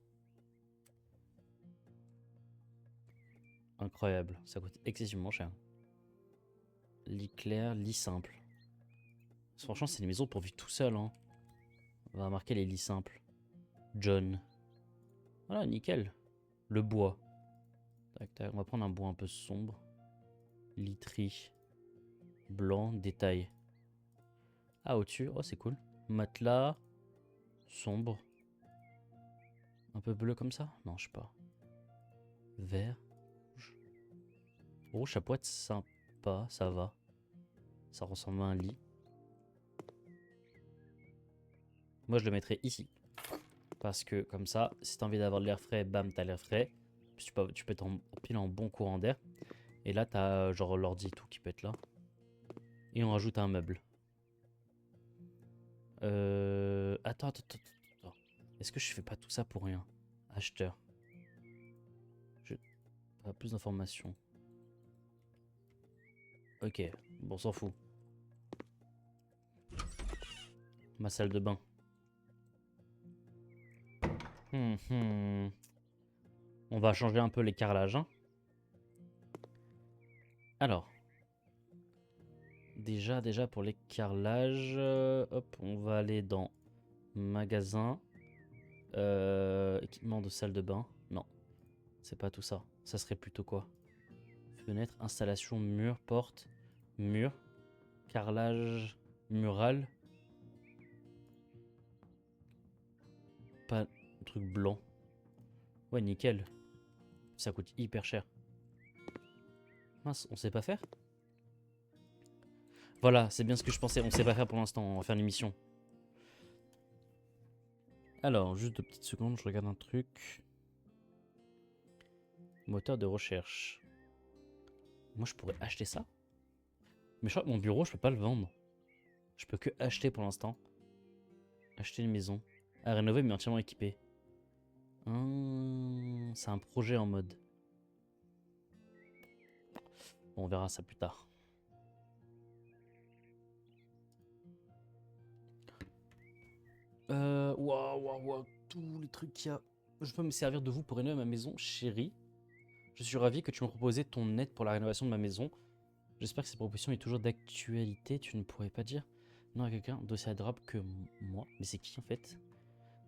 Incroyable, ça coûte excessivement cher. Lit clair, lit simple. Franchement, c'est une maison pour vivre tout seul. Hein. On va marquer les lits simples. John. Voilà, nickel. Le bois. Tac, tac. On va prendre un bois un peu sombre. Literie. Blanc, détail. Ah, au-dessus. Oh, c'est cool. Matelas. Sombre. Un peu bleu comme ça? Non, je sais pas. Vert. Rouge. Rouge, ça pourrait être sympa. Ça va. Ça ressemble à un lit. Moi, je le mettrais ici. Parce que comme ça, si t'as envie d'avoir de l'air frais, bam, t'as l'air frais. Puis tu peux t'empiler en bon courant d'air. Et là, t'as genre l'ordi et tout qui peut être là. Et on rajoute un meuble. Attends. Est-ce que je fais pas tout ça pour rien? Acheteur. Je... Pas plus d'informations. Ok, bon, on s'en fout. Ma salle de bain. On va changer un peu les carrelages. Hein. Alors. Déjà pour les carrelages. Hop, on va aller dans magasin. Équipement de salle de bain. Non, c'est pas tout ça. Ça serait plutôt quoi? Fenêtre, installation, mur, porte, mur, carrelage, mural. Pas un truc blanc. Ouais, nickel. Ça coûte hyper cher. Mince, on sait pas faire? Voilà, c'est bien ce que je pensais. On sait pas faire pour l'instant. On va faire l'émission. Alors, juste 2 petites secondes, je regarde un truc. Moteur de recherche. Moi, je pourrais acheter ça. Mais je crois que mon bureau, je peux pas le vendre. Je peux que acheter pour l'instant. Acheter une maison. À rénover, mais entièrement équipée. C'est un projet en mode. Bon, on verra ça plus tard. Waouh, tous les trucs qu'il y a. Je peux me servir de vous pour rénover ma maison, chérie. Je suis ravi que tu me proposais ton aide pour la rénovation de ma maison. J'espère que cette proposition est toujours d'actualité. Tu ne pourrais pas dire non à quelqu'un d'aussi adorable que moi. Mais c'est qui en fait?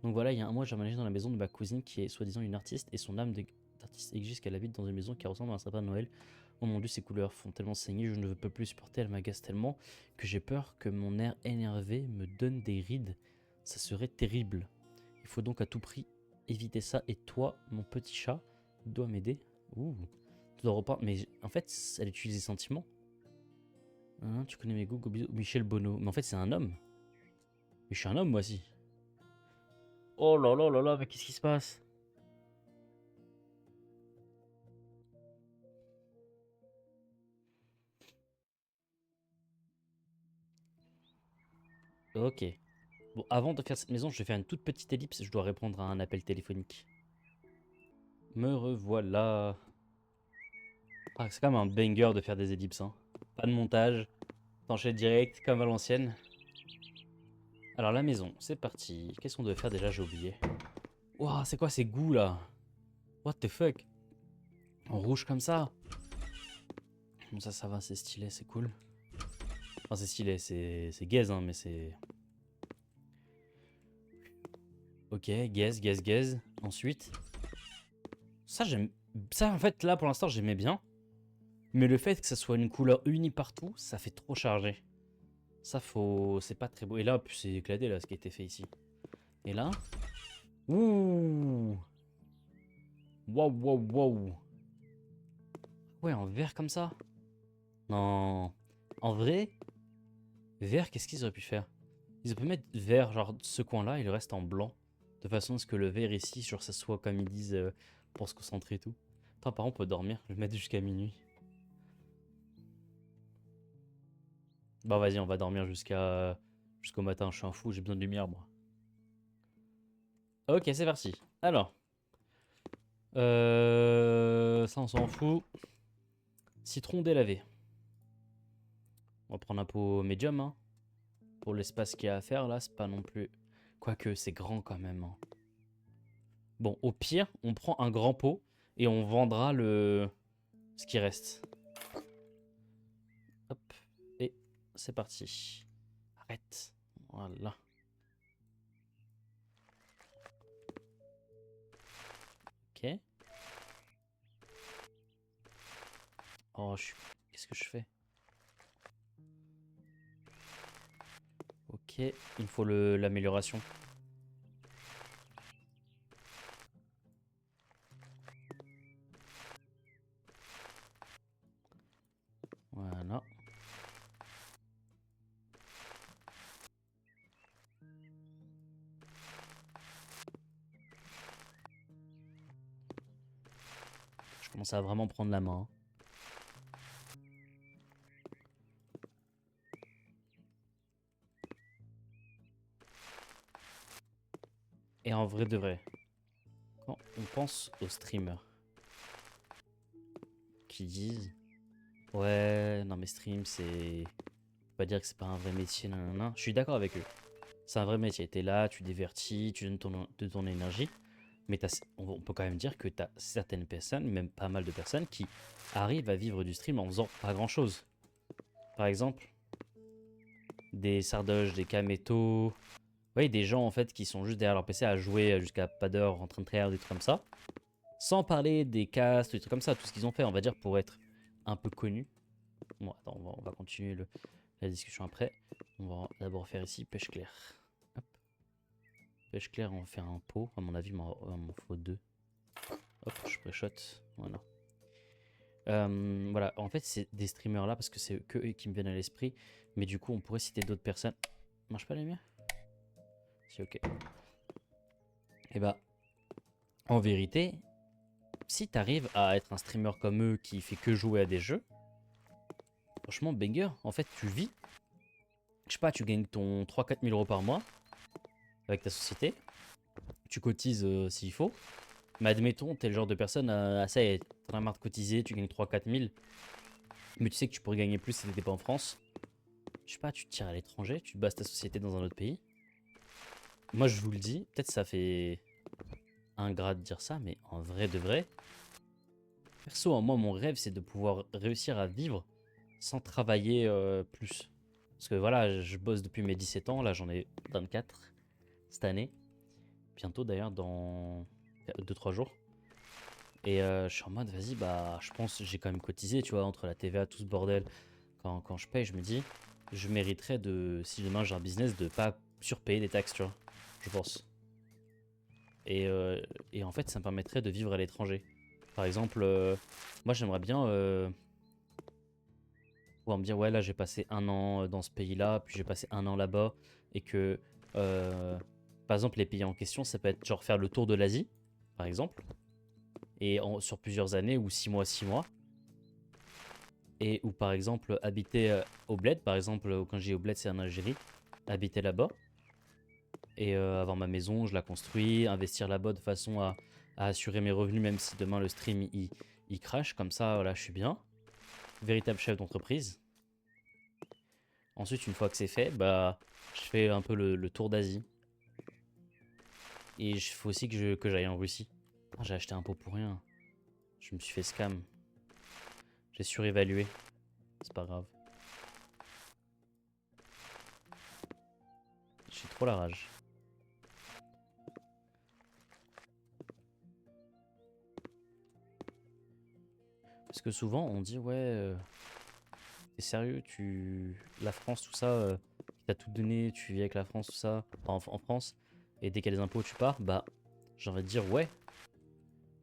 Donc voilà, il y a un mois, j'ai emménagé dans la maison de ma cousine qui est soi-disant une artiste. Et son âme d'artiste exige qu'elle habite dans une maison qui ressemble à un sapin de Noël. Oh mon dieu, ces couleurs font tellement saigner, je ne peux plus supporter, elle m'agace tellement que j'ai peur que mon air énervé me donne des rides. Ça serait terrible. Il faut donc à tout prix éviter ça. Et toi, mon petit chat, dois m'aider. Ouh, tu dois repeindre. Mais en fait, elle utilise les sentiments. Hein, tu connais mes goûts, Michel Bono. Mais en fait, c'est un homme. Mais je suis un homme, moi aussi. Oh là là, mais qu'est-ce qui se passe? Ok. Bon, avant de faire cette maison, je vais faire une toute petite ellipse. Je dois répondre à un appel téléphonique. Me revoilà. Ah, c'est quand même un banger de faire des ellipses. Hein. Pas de montage. T'enchaînes direct, comme à l'ancienne. Alors, la maison, c'est parti. Qu'est-ce qu'on devait faire déjà? J'ai oublié. Ouah, c'est quoi ces goûts là? What the fuck? En rouge comme ça? Bon, ça va, c'est stylé, c'est cool. Enfin, c'est stylé, c'est gaze, hein, mais c'est. Ok, gaze. Ensuite. Ça, j'aime. Ça, en fait, là, pour l'instant, j'aimais bien. Mais le fait que ça soit une couleur unie partout, ça fait trop chargé. Ça, faut. C'est pas très beau. Et là, c'est éclaté, là, ce qui a été fait ici. Et là. Ouh! Waouh! Ouais, en vert comme ça? Non. En vrai, vert, qu'est-ce qu'ils auraient pu faire? Ils auraient pu mettre vert, genre ce coin-là, et le reste en blanc. De façon à ce que le vert ici, genre, ça soit comme ils disent pour se concentrer et tout. Attends, par contre, on peut dormir. Je vais le mettre jusqu'à minuit. Bah, vas-y, on va dormir jusqu'au matin. Je suis un fou, j'ai besoin de lumière, moi. Ok, c'est parti. Alors. Ça, on s'en fout. Citron délavé. On va prendre un pot médium, hein. Pour l'espace qu'il y a à faire, là, c'est pas non plus... Quoique, c'est grand quand même. Hein. Bon, au pire, on prend un grand pot et on vendra ce qui reste. Hop, et c'est parti. Arrête. Voilà. Ok. Oh, qu'est-ce que je fais? Ok, il me faut l'amélioration. Voilà. Je commence à vraiment prendre la main. Et en vrai de vrai, quand on pense aux streamers qui disent ouais, non mais stream c'est... Faut pas dire que c'est pas un vrai métier, nanana. Je suis d'accord avec eux. C'est un vrai métier. T'es là, tu divertis, tu donnes de ton énergie. Mais on peut quand même dire que t'as certaines personnes, même pas mal de personnes, qui arrivent à vivre du stream en faisant pas grand chose. Par exemple, des Sardoches, des Kameto. Oui, des gens en fait qui sont juste derrière leur PC à jouer jusqu'à pas d'heure en train de tryhard, des trucs comme ça. Sans parler des castes, des trucs comme ça, tout ce qu'ils ont fait, on va dire, pour être un peu connus. Bon, attends, on va continuer la discussion après. On va d'abord faire ici pêche claire. Hop. Pêche claire, on va faire un pot. À mon avis, il m'en faut deux. Hop, je pré-shot. Voilà. Voilà, en fait, c'est des streamers là parce que c'est que eux qui me viennent à l'esprit. Mais du coup, on pourrait citer d'autres personnes. Marche pas les miens? Si, ok. Et bah, en vérité, si t'arrives à être un streamer comme eux qui fait que jouer à des jeux, franchement, banger. En fait, tu vis. Je sais pas, tu gagnes ton 3-4 000 euros par mois avec ta société. Tu cotises s'il faut. Mais admettons, t'es le genre de personne assez. T'en as marre de cotiser, tu gagnes 3-4 000. Mais tu sais que tu pourrais gagner plus si t'étais pas en France. Je sais pas, tu te tires à l'étranger, tu bases ta société dans un autre pays. Moi, je vous le dis, peut-être ça fait ingrat de dire ça, mais en vrai de vrai, perso, moi, mon rêve, c'est de pouvoir réussir à vivre sans travailler plus. Parce que voilà, je bosse depuis mes 17 ans, là j'en ai 24 cette année. Bientôt d'ailleurs, dans 2-3 jours. Et je suis en mode, vas-y, bah, je pense que j'ai quand même cotisé, tu vois, entre la TVA, tout ce bordel. Quand je paye, je me dis, je mériterais de, si demain j'ai un business, de pas surpayer des taxes, tu vois, je pense. Et, euh, et en fait, ça me permettrait de vivre à l'étranger. Par exemple, moi j'aimerais bien pouvoir me dire, ouais, là j'ai passé un an dans ce pays-là, puis j'ai passé un an là-bas, et que, par exemple, les pays en question, ça peut être genre faire le tour de l'Asie, par exemple, et sur plusieurs années, ou 6 mois, et ou par exemple habiter au bled, par exemple, quand j'ai au bled, c'est en Algérie, habiter là-bas, et avoir ma maison, je la construis, investir là-bas de façon à assurer mes revenus, même si demain le stream il crash, comme ça, voilà, je suis bien. Véritable chef d'entreprise. Ensuite, une fois que c'est fait, bah, je fais un peu le tour d'Asie. Et il faut aussi que j'aille en Russie. Ah, j'ai acheté un pot pour rien. Je me suis fait scam. J'ai surévalué. C'est pas grave. J'ai trop la rage. Parce que souvent, on dit, ouais, t'es sérieux, la France, tout ça, t'as tout donné, tu vis avec la France, tout ça, en France, et dès qu'il y a des impôts, tu pars, bah, j'ai envie de dire ouais,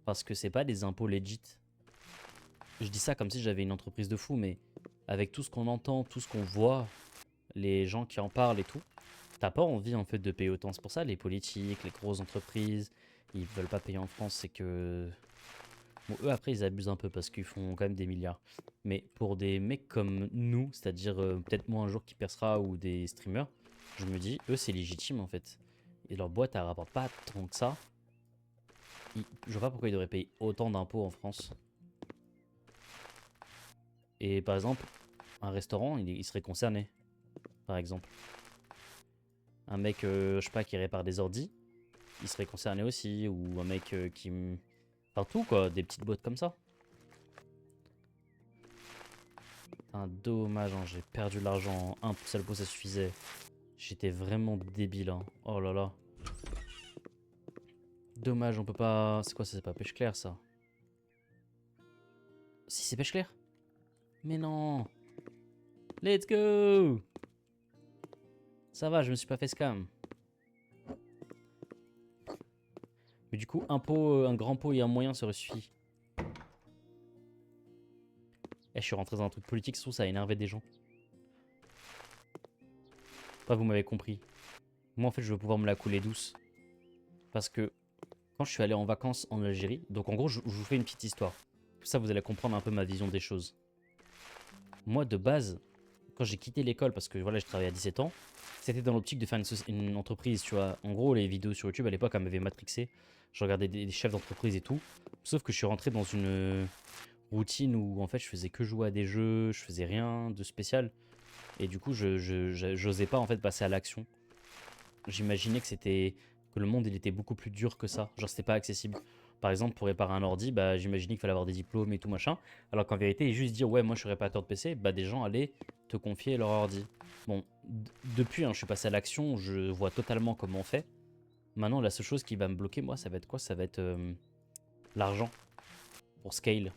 parce que c'est pas des impôts legit. Je dis ça comme si j'avais une entreprise de fou, mais avec tout ce qu'on entend, tout ce qu'on voit, les gens qui en parlent et tout, t'as pas envie en fait de payer autant. C'est pour ça les politiques, les grosses entreprises, ils veulent pas payer en France, c'est que... Bon, eux après ils abusent un peu parce qu'ils font quand même des milliards. Mais pour des mecs comme nous, c'est-à-dire peut-être moi un jour qui percera ou des streamers, je me dis, eux c'est légitime en fait. Et leur boîte elle rapporte pas tant que ça. Je vois pas pourquoi ils devraient payer autant d'impôts en France. Et par exemple, un restaurant, il serait concerné, par exemple. Un mec, je sais pas, qui répare des ordis, il serait concerné aussi. Ou un mec qui... Enfin tout quoi, des petites boîtes comme ça. Un dommage, hein, j'ai perdu de l'argent. Un seul pot ça suffisait. J'étais vraiment débile. Hein. Oh là là. Dommage, on peut pas... C'est quoi ça? C'est pas pêche claire ça? Si, c'est pêche claire. Mais non. Let's go. Ça va, je me suis pas fait scam. Mais du coup, un pot, un grand pot et un moyen serait suffi. Eh, je suis rentré dans un truc politique, sous ça a énervé des gens. Enfin, vous m'avez compris. Moi, en fait, je veux pouvoir me la couler douce. Parce que quand je suis allé en vacances en Algérie, donc en gros, je vous fais une petite histoire. Tout ça, vous allez comprendre un peu ma vision des choses. Moi, de base, quand j'ai quitté l'école, parce que voilà, je travaillais à 17 ans, c'était dans l'optique de faire une entreprise, tu vois. En gros, les vidéos sur YouTube à l'époque, elles m'avaient matrixé. Je regardais des chefs d'entreprise et tout. Sauf que je suis rentré dans une routine où en fait je faisais que jouer à des jeux, je faisais rien de spécial. Et du coup, j'osais pas en fait passer à l'action. J'imaginais que le monde il était beaucoup plus dur que ça. Genre c'était pas accessible. Par exemple, pour réparer un ordi, bah, j'imaginais qu'il fallait avoir des diplômes et tout machin. Alors qu'en vérité, juste dire ouais, moi je suis réparateur de PC, bah des gens allaient te confier leur ordi. Bon, depuis, hein, je suis passé à l'action, je vois totalement comment on fait. Maintenant, la seule chose qui va me bloquer, moi, ça va être quoi? Ça va être l'argent pour scale.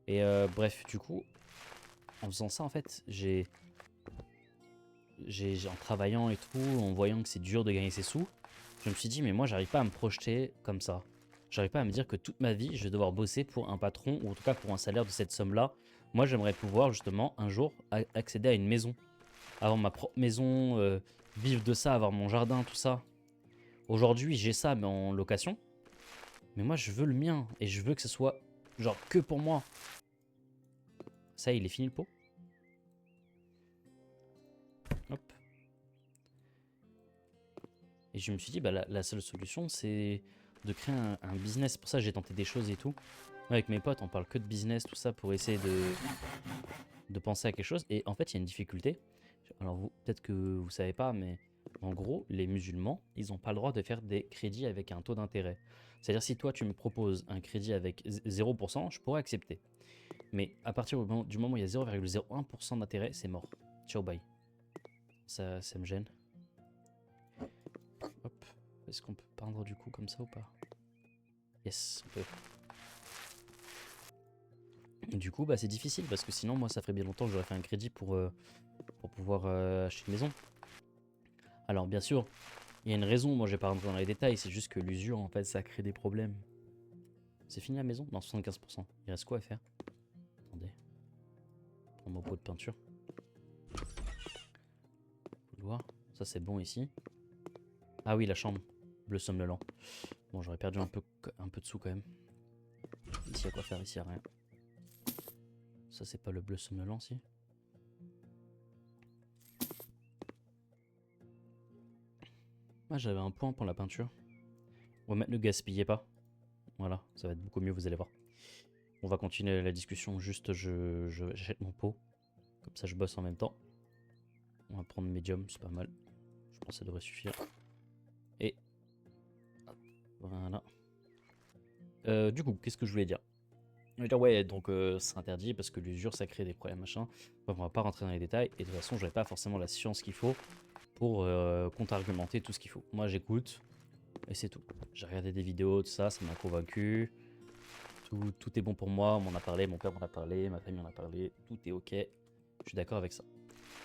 Et bref, du coup, en faisant ça, en fait, en travaillant et tout, en voyant que c'est dur de gagner ses sous, je me suis dit, mais moi, j'arrive pas à me projeter comme ça. J'arrive pas à me dire que toute ma vie, je vais devoir bosser pour un patron, ou en tout cas pour un salaire de cette somme-là. Moi, j'aimerais pouvoir, justement, un jour, accéder à une maison. Avoir ma propre maison, vivre de ça, avoir mon jardin, tout ça. Aujourd'hui, j'ai ça, mais en location. Mais moi, je veux le mien, et je veux que ce soit, genre, que pour moi. Ça, il est fini le pot. Hop. Et je me suis dit, bah, la seule solution, c'est de créer un business. C'est pour ça que j'ai tenté des choses et tout. Avec mes potes, on parle que de business, tout ça, pour essayer de penser à quelque chose. Et en fait, il y a une difficulté. Alors, peut-être que vous savez pas, mais en gros, les musulmans, ils n'ont pas le droit de faire des crédits avec un taux d'intérêt. C'est-à-dire, si toi, tu me proposes un crédit avec 0%, je pourrais accepter. Mais à partir du moment où il y a 0,01% d'intérêt, c'est mort. Ciao, bye. Ça me gêne. Hop. Est-ce qu'on peut peindre du coup comme ça ou pas? Yes, on peut. Du coup, bah, c'est difficile parce que sinon, moi, ça ferait bien longtemps que j'aurais fait un crédit pour pouvoir acheter une maison. Alors, bien sûr, il y a une raison. Moi, je vais pas rentrer dans les détails. C'est juste que l'usure, en fait, ça crée des problèmes. C'est fini la maison? Non, 75%. Il reste quoi à faire? Attendez. Prends mon pot de peinture. Couloir. Ça, c'est bon ici. Ah oui, la chambre. Bleu somnolent. Bon, j'aurais perdu un peu de sous quand même. Ici, à quoi faire? Ici, à rien. Ça, c'est pas le bleu somnolent, si? Ah, j'avais un point pour la peinture. On va mettre ne gaspillez pas. Voilà, ça va être beaucoup mieux, vous allez voir. On va continuer la discussion, juste j'achète mon pot. Comme ça, je bosse en même temps. On va prendre médium, c'est pas mal. Je pense que ça devrait suffire. Et voilà. Du coup, qu'est-ce que je voulais dire? Je voulais dire, ouais, donc c'est interdit parce que l'usure, ça crée des problèmes, machin. Donc, on va pas rentrer dans les détails. Et de toute façon, j'avais pas forcément la science qu'il faut pour contre-argumenter tout ce qu'il faut. Moi, j'écoute et c'est tout. J'ai regardé des vidéos, tout ça, ça m'a convaincu. Tout est bon pour moi, on m'en a parlé, mon père m'en a parlé, ma famille m'en a parlé, tout est ok. Je suis d'accord avec ça.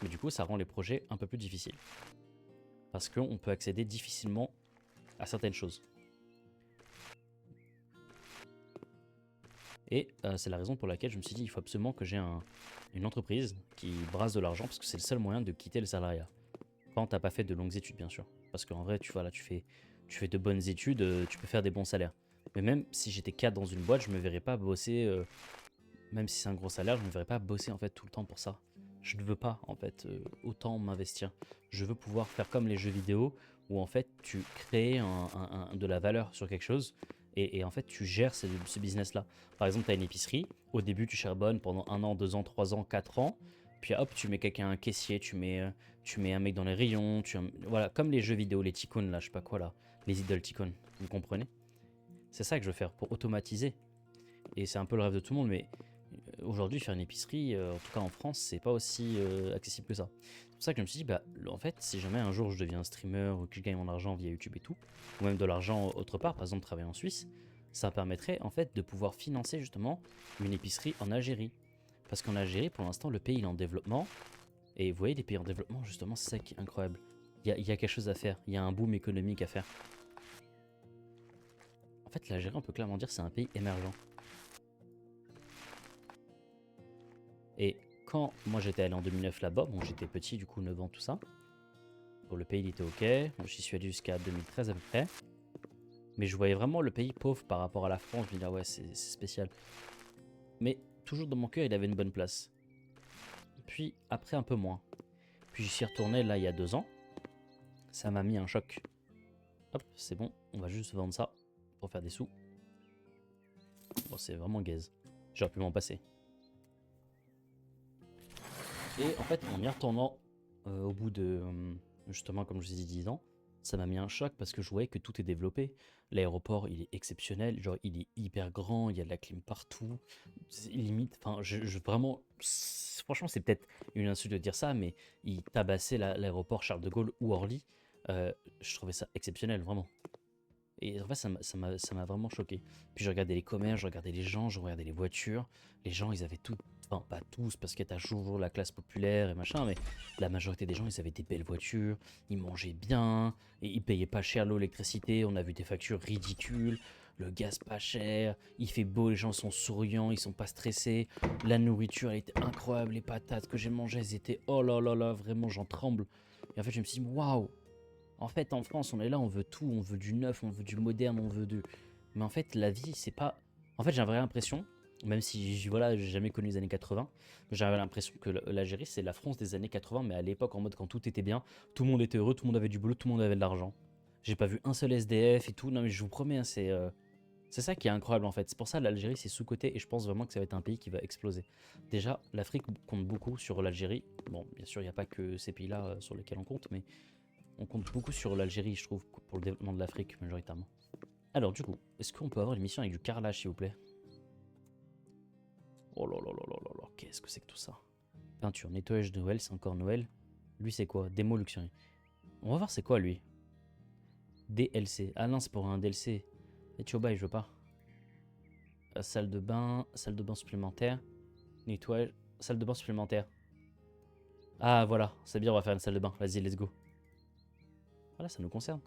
Mais du coup, ça rend les projets un peu plus difficiles. Parce qu'on peut accéder difficilement à certaines choses. Et c'est la raison pour laquelle je me suis dit il faut absolument que j'ai une entreprise qui brasse de l'argent parce que c'est le seul moyen de quitter le salariat. Quand t'as pas fait de longues études, bien sûr. Parce qu'en vrai, tu fais de bonnes études, tu peux faire des bons salaires. Mais même si j'étais cadre dans une boîte, je me verrais pas bosser, même si c'est un gros salaire, je me verrais pas bosser en fait tout le temps pour ça. Je ne veux pas en fait autant m'investir. Je veux pouvoir faire comme les jeux vidéo où en fait tu crées de la valeur sur quelque chose et en fait tu gères ce business là. Par exemple, tu as une épicerie, au début tu charbonnes pendant 1 an, 2 ans, 3 ans, 4 ans, puis hop, tu mets quelqu'un, un caissier, tu mets un mec dans les rayons, voilà, comme les jeux vidéo, les ticônes là, je sais pas quoi là, les idle ticônes, vous comprenez? C'est ça que je veux faire pour automatiser. Et c'est un peu le rêve de tout le monde, mais aujourd'hui, faire une épicerie, en tout cas en France, c'est pas aussi accessible que ça. C'est pour ça que je me suis dit, bah, en fait, si jamais un jour je deviens streamer ou que je gagne mon argent via YouTube et tout, ou même de l'argent autre part, par exemple travailler en Suisse, ça permettrait en fait de pouvoir financer justement une épicerie en Algérie. Parce qu'en Algérie, pour l'instant, le pays est en développement. Et vous voyez, les pays en développement, justement, c'est ça qui est incroyable. Il y a quelque chose à faire, il y a un boom économique à faire. En fait, l'Algérie, on peut clairement dire que c'est un pays émergent. Et quand moi j'étais allé en 2009 là-bas, bon j'étais petit du coup 9 ans tout ça, bon, le pays il était ok, bon, j'y suis allé jusqu'à 2013 à peu près, mais je voyais vraiment le pays pauvre par rapport à la France, je me disais ah ouais c'est spécial, mais toujours dans mon cœur il avait une bonne place. Puis après un peu moins, Puis j'y suis retourné là il y a 2 ans. Ça m'a mis un choc. Hop, c'est bon. On va juste vendre ça pour faire des sous. Bon, c'est vraiment gaze. J'aurais pu m'en passer. Et en fait, en y retournant au bout de, justement, comme je vous ai dit, 10 ans, ça m'a mis un choc parce que je voyais que tout est développé. L'aéroport, il est exceptionnel. Genre, il est hyper grand, il y a de la clim partout. Limite, enfin, vraiment, franchement, c'est peut-être une insulte de dire ça, mais il tabassait l'aéroport Charles de Gaulle ou Orly. Je trouvais ça exceptionnel, vraiment. Et en fait, ça m'a vraiment choqué. Puis je regardais les commerces, je regardais les gens, je regardais les voitures. Les gens, ils avaient tout. Enfin, pas tous, parce que t'as toujours la classe populaire et machin, mais la majorité des gens, ils avaient des belles voitures, ils mangeaient bien, et ils payaient pas cher l'eau, l'électricité. On a vu des factures ridicules, le gaz pas cher, il fait beau, les gens sont souriants, ils sont pas stressés. La nourriture, elle était incroyable, les patates que j'ai mangées, elles étaient oh là là là, vraiment, j'en tremble. Et en fait, je me suis dit, waouh! En fait, en France, on est là, on veut tout, on veut du neuf, on veut du moderne, on veut de... Mais en fait, la vie, c'est pas... En fait, j'ai vraie l'impression, même si voilà, j'ai jamais connu les années 80, j'avais l'impression que l'Algérie, c'est la France des années 80, mais à l'époque, en mode quand tout était bien, tout le monde était heureux, tout le monde avait du boulot, tout le monde avait de l'argent. J'ai pas vu un seul SDF et tout, non mais je vous promets, hein, c'est ça qui est incroyable en fait. C'est pour ça l'Algérie, c'est sous-coté et je pense vraiment que ça va être un pays qui va exploser. Déjà, l'Afrique compte beaucoup sur l'Algérie. Bon, bien sûr, il n'y a pas que ces pays-là sur lesquels on compte, mais on compte beaucoup sur l'Algérie, je trouve, pour le développement de l'Afrique, majoritairement. Alors, du coup, est-ce qu'on peut avoir une mission avec du carrelage, s'il vous plaît? Oh là là là là là là, qu'est-ce que c'est que tout ça? Peinture, nettoyage de Noël, c'est encore Noël. Lui, c'est quoi? Démo luxury. On va voir c'est quoi, lui. DLC. Ah non, c'est pour un DLC. Et Choba, je veux pas. Salle de bain supplémentaire. Nettoyage, salle de bain supplémentaire. Ah, voilà, c'est bien, on va faire une salle de bain. Vas-y, let's go. Voilà, ça nous concerne.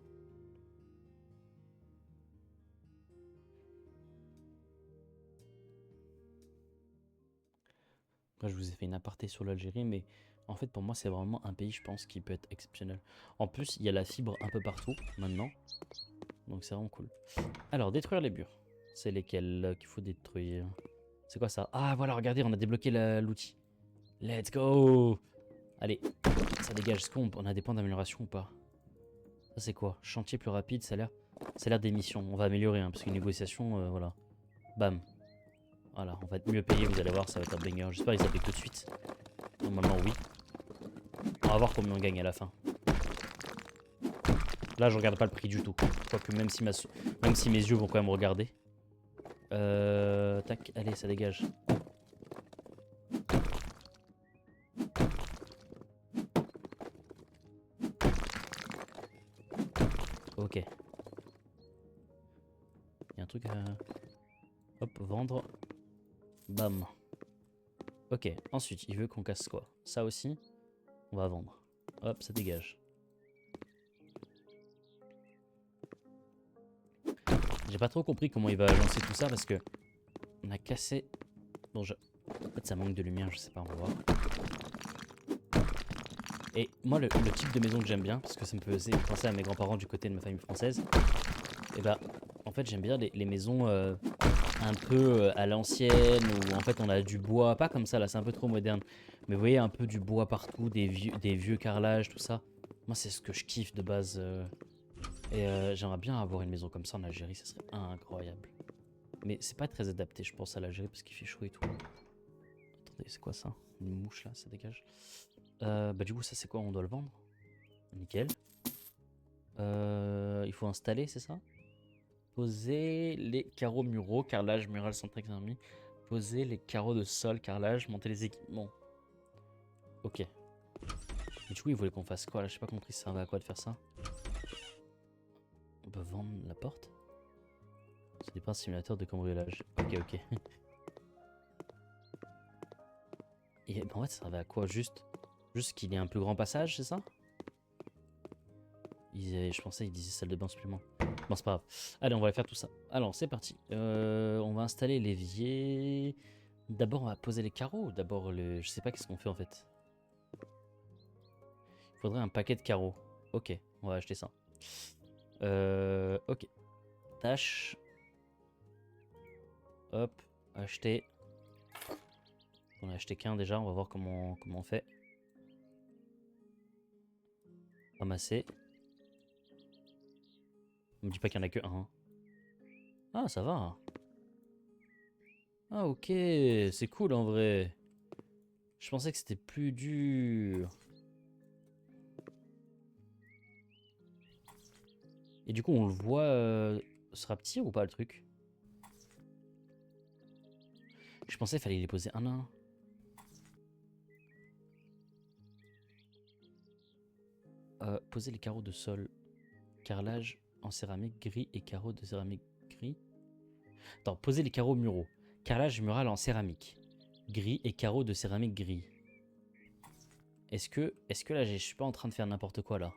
Après, je vous ai fait une aparté sur l'Algérie, mais en fait, pour moi, c'est vraiment un pays, je pense, qui peut être exceptionnel. En plus, il y a la fibre un peu partout, maintenant. Donc, c'est vraiment cool. Alors, détruire les murs. C'est lesquels qu'il faut détruire? C'est quoi ça? Ah, voilà, regardez, on a débloqué l'outil. Let's go! Allez, ça dégage. Est-ce qu'on a des points d'amélioration ou pas? Ça, c'est quoi? Chantier plus rapide, ça a l'air des missions. On va améliorer, hein, parce qu'une négociation, voilà. Bam. Voilà, on va être mieux payé, vous allez voir, ça va être un banger. J'espère qu'ils appliquent tout de suite. Normalement, oui. On va voir combien on gagne à la fin. Là, je regarde pas le prix du tout. Quoique, même si mes yeux vont quand même regarder. Tac, allez, ça dégage. Ok. Il y a un truc à... Hop, vendre. Bam. Ok, ensuite, il veut qu'on casse quoi? Ça aussi, on va vendre. Hop, ça dégage. J'ai pas trop compris comment il va lancer tout ça parce que on a cassé... Bon, en fait, ça manque de lumière, je sais pas, on va voir. Et moi, le type de maison que j'aime bien, parce que ça me faisait penser à mes grands-parents du côté de ma famille française, et bah, en fait, j'aime bien les maisons un peu à l'ancienne, où en fait, on a du bois, pas comme ça, là, c'est un peu trop moderne, mais vous voyez, un peu du bois partout, des vieux carrelages, tout ça. Moi, c'est ce que je kiffe de base. Et j'aimerais bien avoir une maison comme ça en Algérie, ça serait incroyable. Mais c'est pas très adapté, je pense, à l'Algérie, parce qu'il fait chaud et tout. Attendez, c'est quoi ça? Une mouche, là, ça dégage. Bah du coup ça c'est quoi, on doit le vendre? Nickel. Il faut installer, c'est ça? Poser les carreaux muraux, carrelage mural centré thermique. Poser les carreaux de sol, carrelage, monter les équipements. Ok. Mais du coup il voulait qu'on fasse quoi là? J'ai pas compris, ça servait à quoi de faire ça? On peut vendre la porte? C'est pas un simulateur de cambriolage. Ok, ok. Et en fait ça servait à quoi? Juste qu'il ait un plus grand passage, c'est ça? Je pensais qu'il disait salle de bain supplément. Bon, c'est pas grave. Allez, on va faire tout ça. Alors, c'est parti. On va installer l'évier. D'abord, on va poser les carreaux. D'abord, je sais pas qu'est-ce qu'on fait en fait. Il faudrait un paquet de carreaux. Ok, on va acheter ça. Ok. Tâche. Hop, acheter. On a acheté qu'un déjà, on va voir comment on fait. Ramasser. On me dit pas qu'il y en a que un. Hein. Ah, ça va. Ah, ok. C'est cool en vrai. Je pensais que c'était plus dur. Et du coup, on le voit se rapetir ou pas le truc? Je pensais qu'il fallait les poser un à un. Poser les carreaux de sol. Carrelage en céramique gris et carreaux de céramique gris. Attends, poser les carreaux muraux. Carrelage mural en céramique. Gris et carreaux de céramique gris. Est-ce que là, je suis pas en train de faire n'importe quoi là?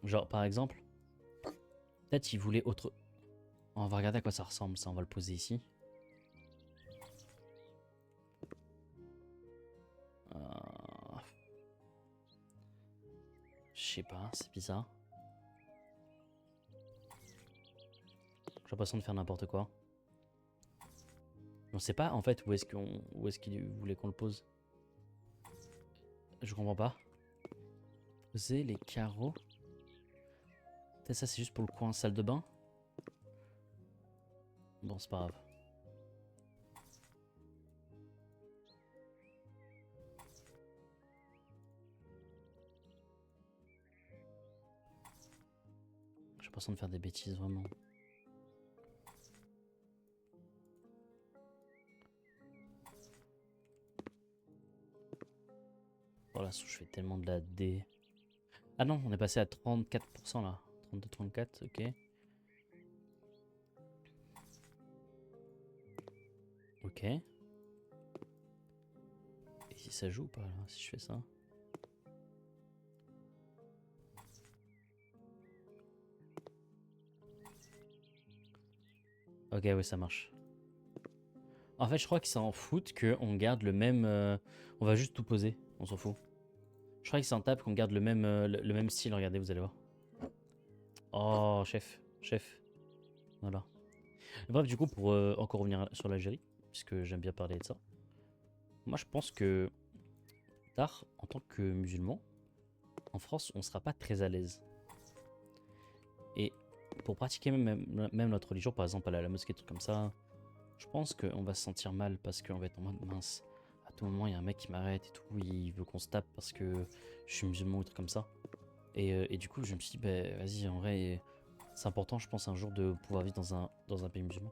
Genre, par exemple, peut-être il voulait autre... On va regarder à quoi ça ressemble, ça, on va le poser ici. Je sais pas, c'est bizarre. J'ai l'impression de faire n'importe quoi. On sait pas en fait où est-ce qu'il voulait qu'on le pose. Je comprends pas. Poser les carreaux. Peut-être ça c'est juste pour le coin salle de bain. Bon, c'est pas grave. J'ai l'impression de faire des bêtises vraiment. Voilà, je fais tellement de la D. Ah non, on est passé à 34% là. 32, 34, ok. Ok. Et si ça joue ou pas là, si je fais ça? Ok, oui, ça marche. En fait, je crois qu'ils s'en foutent qu'on garde le même... on va juste tout poser, on s'en fout. Je crois qu'ils s'en tapent qu'on garde le même style, regardez, vous allez voir. Oh, chef, chef. Voilà. Bref, du coup, pour encore revenir sur l'Algérie, puisque j'aime bien parler de ça, moi je pense que tard, en tant que musulman, en France, on ne sera pas très à l'aise. Et pour pratiquer même notre religion, par exemple aller à la mosquée, des trucs comme ça, je pense qu'on va se sentir mal parce qu'on va être en mode mince. À tout moment, il y a un mec qui m'arrête et tout, il veut qu'on se tape parce que je suis musulman ou des trucs comme ça. Et du coup, je me suis dit, bah, vas-y, en vrai, c'est important, je pense, un jour de pouvoir vivre dans un pays musulman.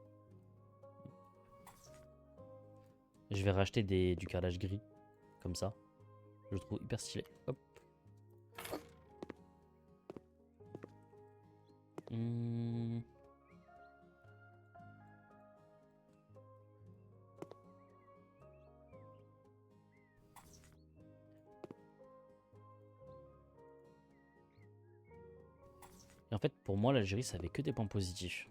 Je vais racheter du carrelage gris, comme ça. Je le trouve hyper stylé. Hop. Hum. Et en fait, pour moi, l'Algérie, ça avait que des points positifs.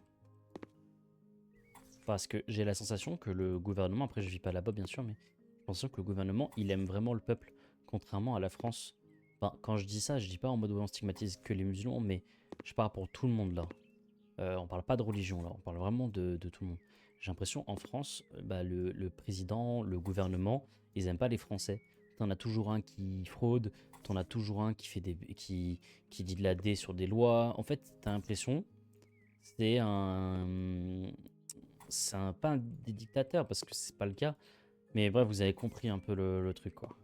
Parce que j'ai la sensation que le gouvernement, après je vis pas là-bas bien sûr, mais j'ai l'impression que le gouvernement, il aime vraiment le peuple, contrairement à la France. Enfin, quand je dis ça, je dis pas en mode où on stigmatise que les musulmans, mais je parle pour tout le monde là. On parle pas de religion là, on parle vraiment de tout le monde. J'ai l'impression en France, bah, le président, le gouvernement, ils aiment pas les Français. T'en as toujours un qui fraude, t'en as toujours un qui fait qui dit de la D sur des lois. En fait, t'as l'impression c'est pas un des dictateurs parce que c'est pas le cas. Mais bref, vous avez compris un peu le truc quoi.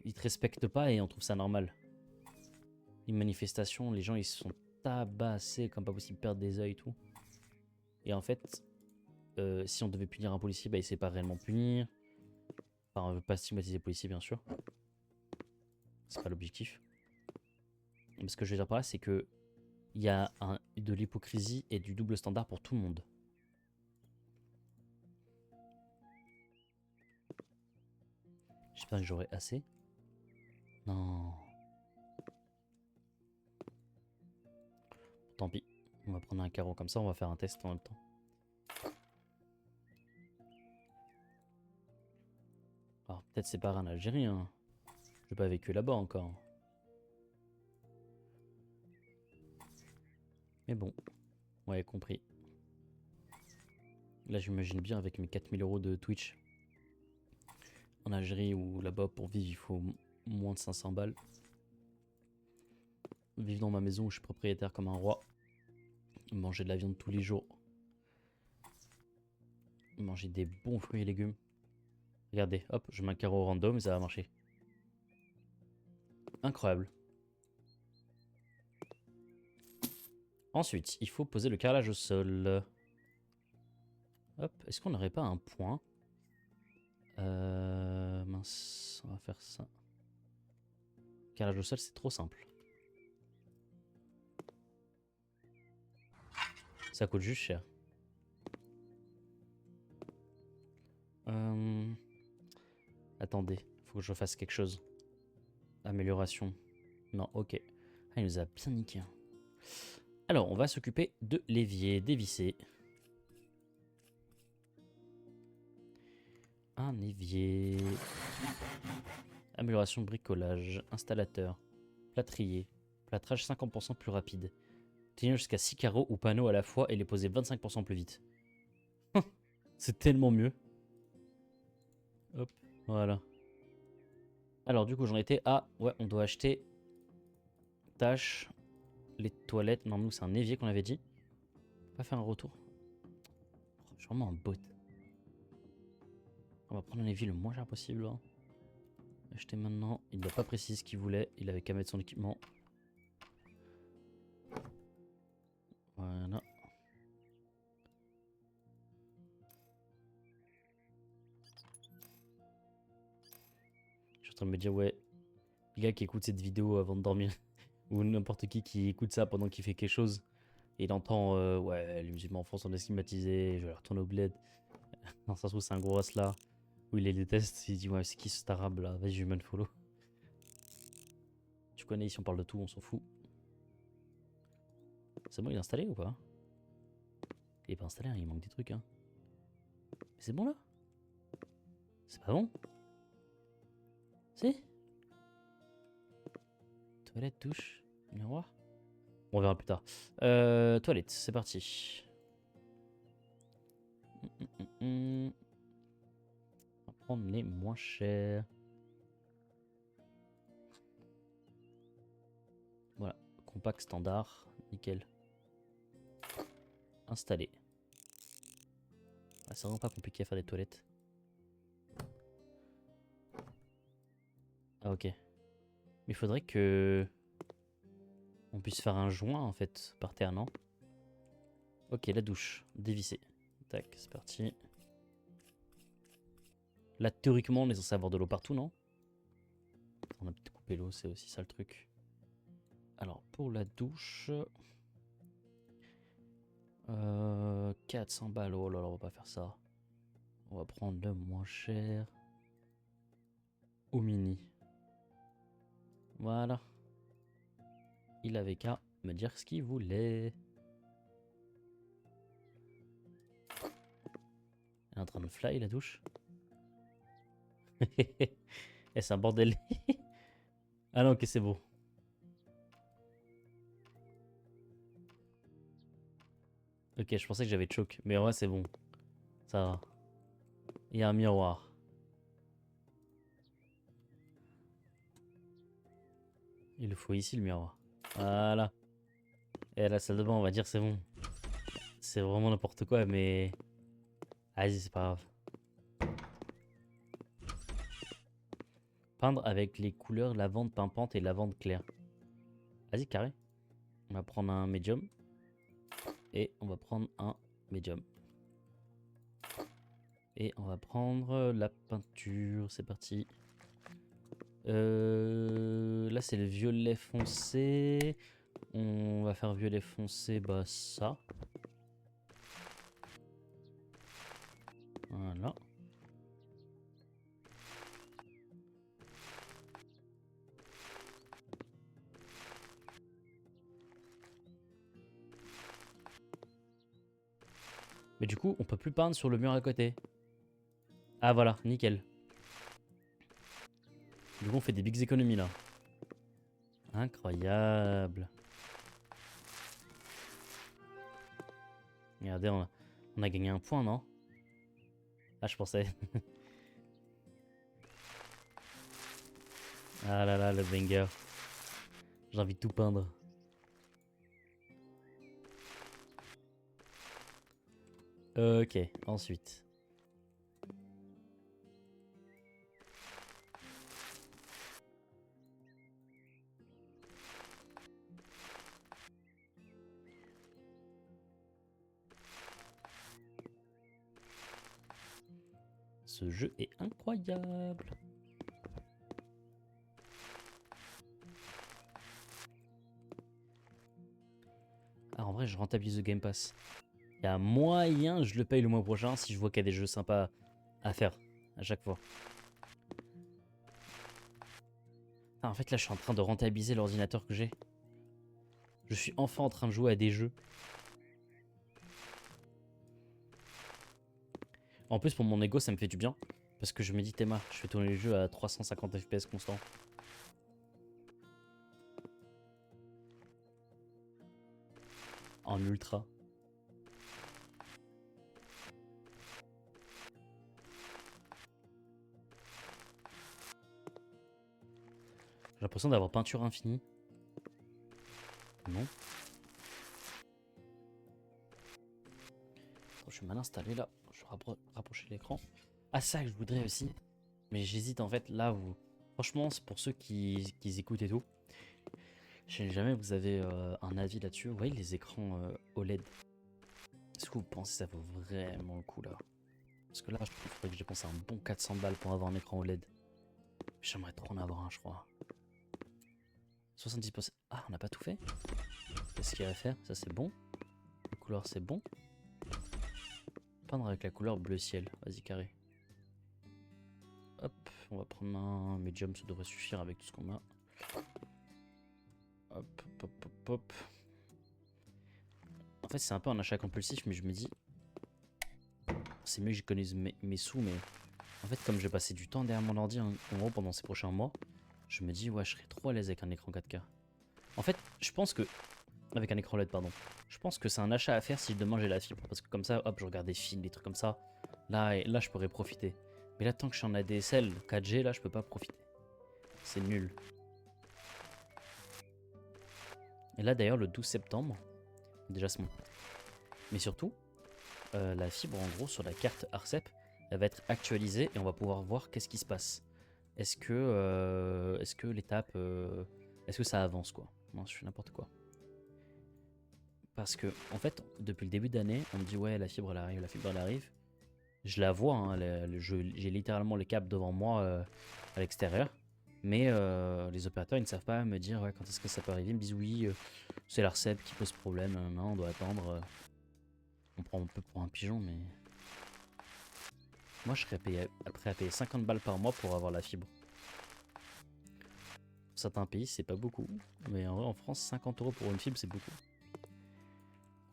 Ils te respectent pas et on trouve ça normal. Les manifestations, les gens ils se sont tabassés comme pas possible, perdre des yeux et tout. Et en fait, si on devait punir un policier, bah il sait pas réellement punir. Enfin, on veut pas stigmatiser les policiers bien sûr. C'est pas l'objectif. Mais ce que je veux dire par là, c'est que il y a de l'hypocrisie et du double standard pour tout le monde. J'espère que j'aurai assez. Non. Tant pis. On va prendre un carreau comme ça, on va faire un test en même temps. Alors peut-être c'est pas un Algérien. J'ai pas vécu là-bas encore. Mais bon, Ouais, compris. Là, j'imagine bien avec mes 4000 € de Twitch. En Algérie ou là-bas, pour vivre, il faut moins de 500 balles. Vivre dans ma maison où je suis propriétaire comme un roi. Manger de la viande tous les jours. Manger des bons fruits et légumes. Regardez, hop, je mets un carreau random et ça va marcher. Incroyable. Ensuite, il faut poser le carrelage au sol. Hop, est-ce qu'on n'aurait pas un point? Mince, on va faire ça. Carrelage au sol, c'est trop simple. Ça coûte juste cher. Attendez, faut que je fasse quelque chose. Amélioration. Non, ok. Ah, il nous a bien niqué. Alors, on va s'occuper de l'évier dévissé. Un évier. Amélioration bricolage. Installateur. Plâtrier. Plâtrage 50% plus rapide. Tenir jusqu'à 6 carreaux ou panneaux à la fois et les poser 25% plus vite. C'est tellement mieux. Hop, voilà. Alors du coup j'en étais à... Ouais, on doit acheter... Tâche. Les toilettes. Non, nous c'est un évier qu'on avait dit. On va pas faire un retour. Oh, je suis vraiment un bot. On va prendre un évier le moins cher possible. Hein. Acheter maintenant. Il ne doit pas préciser ce qu'il voulait. Il avait qu'à mettre son équipement. Voilà. Je suis en train de me dire, ouais, le gars qui écoute cette vidéo avant de dormir, ou n'importe qui écoute ça pendant qu'il fait quelque chose, et il entend, ouais, les musulmans en France sont déstigmatisés, je vais retourner au bled. Non, ça se trouve, c'est un gros as là, où il les déteste, il dit, ouais, c'est qui cet arabe là, vas-y, je vais follow. Tu connais, ici on parle de tout, on s'en fout. C'est bon, il est installé ou pas? Il est pas installé, hein, il manque des trucs, hein. Mais c'est bon là? C'est pas bon? Si? Toilette, douche, miroir. Bon, on verra plus tard. Toilette, c'est parti. On va prendre les moins chers. Voilà, compact standard, nickel. Installé. Ah, c'est vraiment pas compliqué à faire des toilettes. Ah ok. Mais il faudrait que... on puisse faire un joint en fait, par terre, non? Ok, la douche, dévissée. Tac, c'est parti. Là, théoriquement, on est censé avoir de l'eau partout, non? On a peut-être coupé l'eau, c'est aussi ça le truc. Alors, pour la douche... 400 balles, oh là là, on va pas faire ça. On va prendre le moins cher. Au mini. Voilà. Il avait qu'à me dire ce qu'il voulait. Elle est en train de fly la douche. Et c'est un bordel. Ah non, ok, c'est beau. Ok, je pensais que j'avais choke. Mais en vrai, c'est bon. Ça va. Il y a un miroir. Il le faut ici, le miroir. Voilà. Et la salle de bain, on va dire c'est bon. C'est vraiment n'importe quoi, mais... vas-y, c'est pas grave. Peindre avec les couleurs lavande pimpante et lavande claire. Vas-y, carré. On va prendre un médium. Et on va prendre un médium. Et on va prendre la peinture. C'est parti. Là, c'est le violet foncé. On va faire violet foncé, bah ça. Voilà. Mais du coup, on peut plus peindre sur le mur à côté. Ah voilà, nickel. Du coup, on fait des bigs économies là. Incroyable. Regardez, on a gagné un point, non? Ah, je pensais. Ah là là, le banger. J'ai envie de tout peindre. Ok, ensuite. Ce jeu est incroyable. Ah, en vrai, je rentabilise le Game Pass. Il y a moyen, je le paye le mois prochain si je vois qu'il y a des jeux sympas à faire à chaque fois. Ah, en fait, là, je suis en train de rentabiliser l'ordinateur que j'ai. Je suis enfin en train de jouer à des jeux. En plus, pour mon ego, ça me fait du bien. Parce que je me dis, Théma, je fais tourner les jeux à 350 FPS constant. En ultra. J'ai l'impression d'avoir peinture infinie. Non. Attends, je vais mal installé là. Je vais rapprocher l'écran. Ah, ça que je voudrais aussi. Mais j'hésite en fait là où. Franchement, c'est pour ceux qui écoutent et tout. Je sais jamais vous avez un avis là-dessus. Vous voyez les écrans OLED. Est-ce que vous pensez que ça vaut vraiment le coup là? Parce que là, je trouve qu'il faudrait que j'ai dépensé un bon 400 balles pour avoir un écran OLED. J'aimerais trop en avoir un, je crois. 70%. Ah, on n'a pas tout fait? Qu'est-ce qu'il y a à faire? Ça, c'est bon. La couleur, c'est bon. Peindre avec la couleur bleu ciel. Vas-y, carré. Hop, on va prendre un medium, ça devrait suffire avec tout ce qu'on a. Hop, hop, hop, hop. En fait, c'est un peu un achat compulsif, mais je me dis, c'est mieux que j'économise mes sous, mais en fait, comme j'ai passé du temps derrière mon ordi, en gros, pendant ces prochains mois, je me dis, ouais, je serais trop à l'aise avec un écran 4K. En fait, je pense que, avec un écran LED, pardon, je pense que c'est un achat à faire si demain j'ai la fibre, parce que comme ça, hop, je regarde des films, des trucs comme ça, là, je pourrais profiter. Mais là, tant que je suis en ADSL 4G, là, je peux pas profiter. C'est nul. Et là, d'ailleurs, le 12 septembre, déjà, c'est bon. Mais surtout, la fibre, en gros, sur la carte ARCEP, elle va être actualisée et on va pouvoir voir qu'est-ce qui se passe. Est-ce que l'étape... est-ce que ça avance, quoi? Non, je fais n'importe quoi. Parce que, en fait, depuis le début d'année, on me dit, ouais, la fibre, elle arrive, la fibre, elle arrive. Je la vois, hein, j'ai littéralement les câbles devant moi à l'extérieur. Mais les opérateurs, ils ne savent pas me dire ouais, quand est-ce que ça peut arriver. Ils me disent oui, c'est l'ARCEP qui pose problème, non, on doit attendre. On prend un peu pour un pigeon, mais... Moi, je serais prêt à payer 50 balles par mois pour avoir la fibre. Dans certains pays, c'est pas beaucoup. Mais en vrai, en France, 50 € pour une fibre, c'est beaucoup.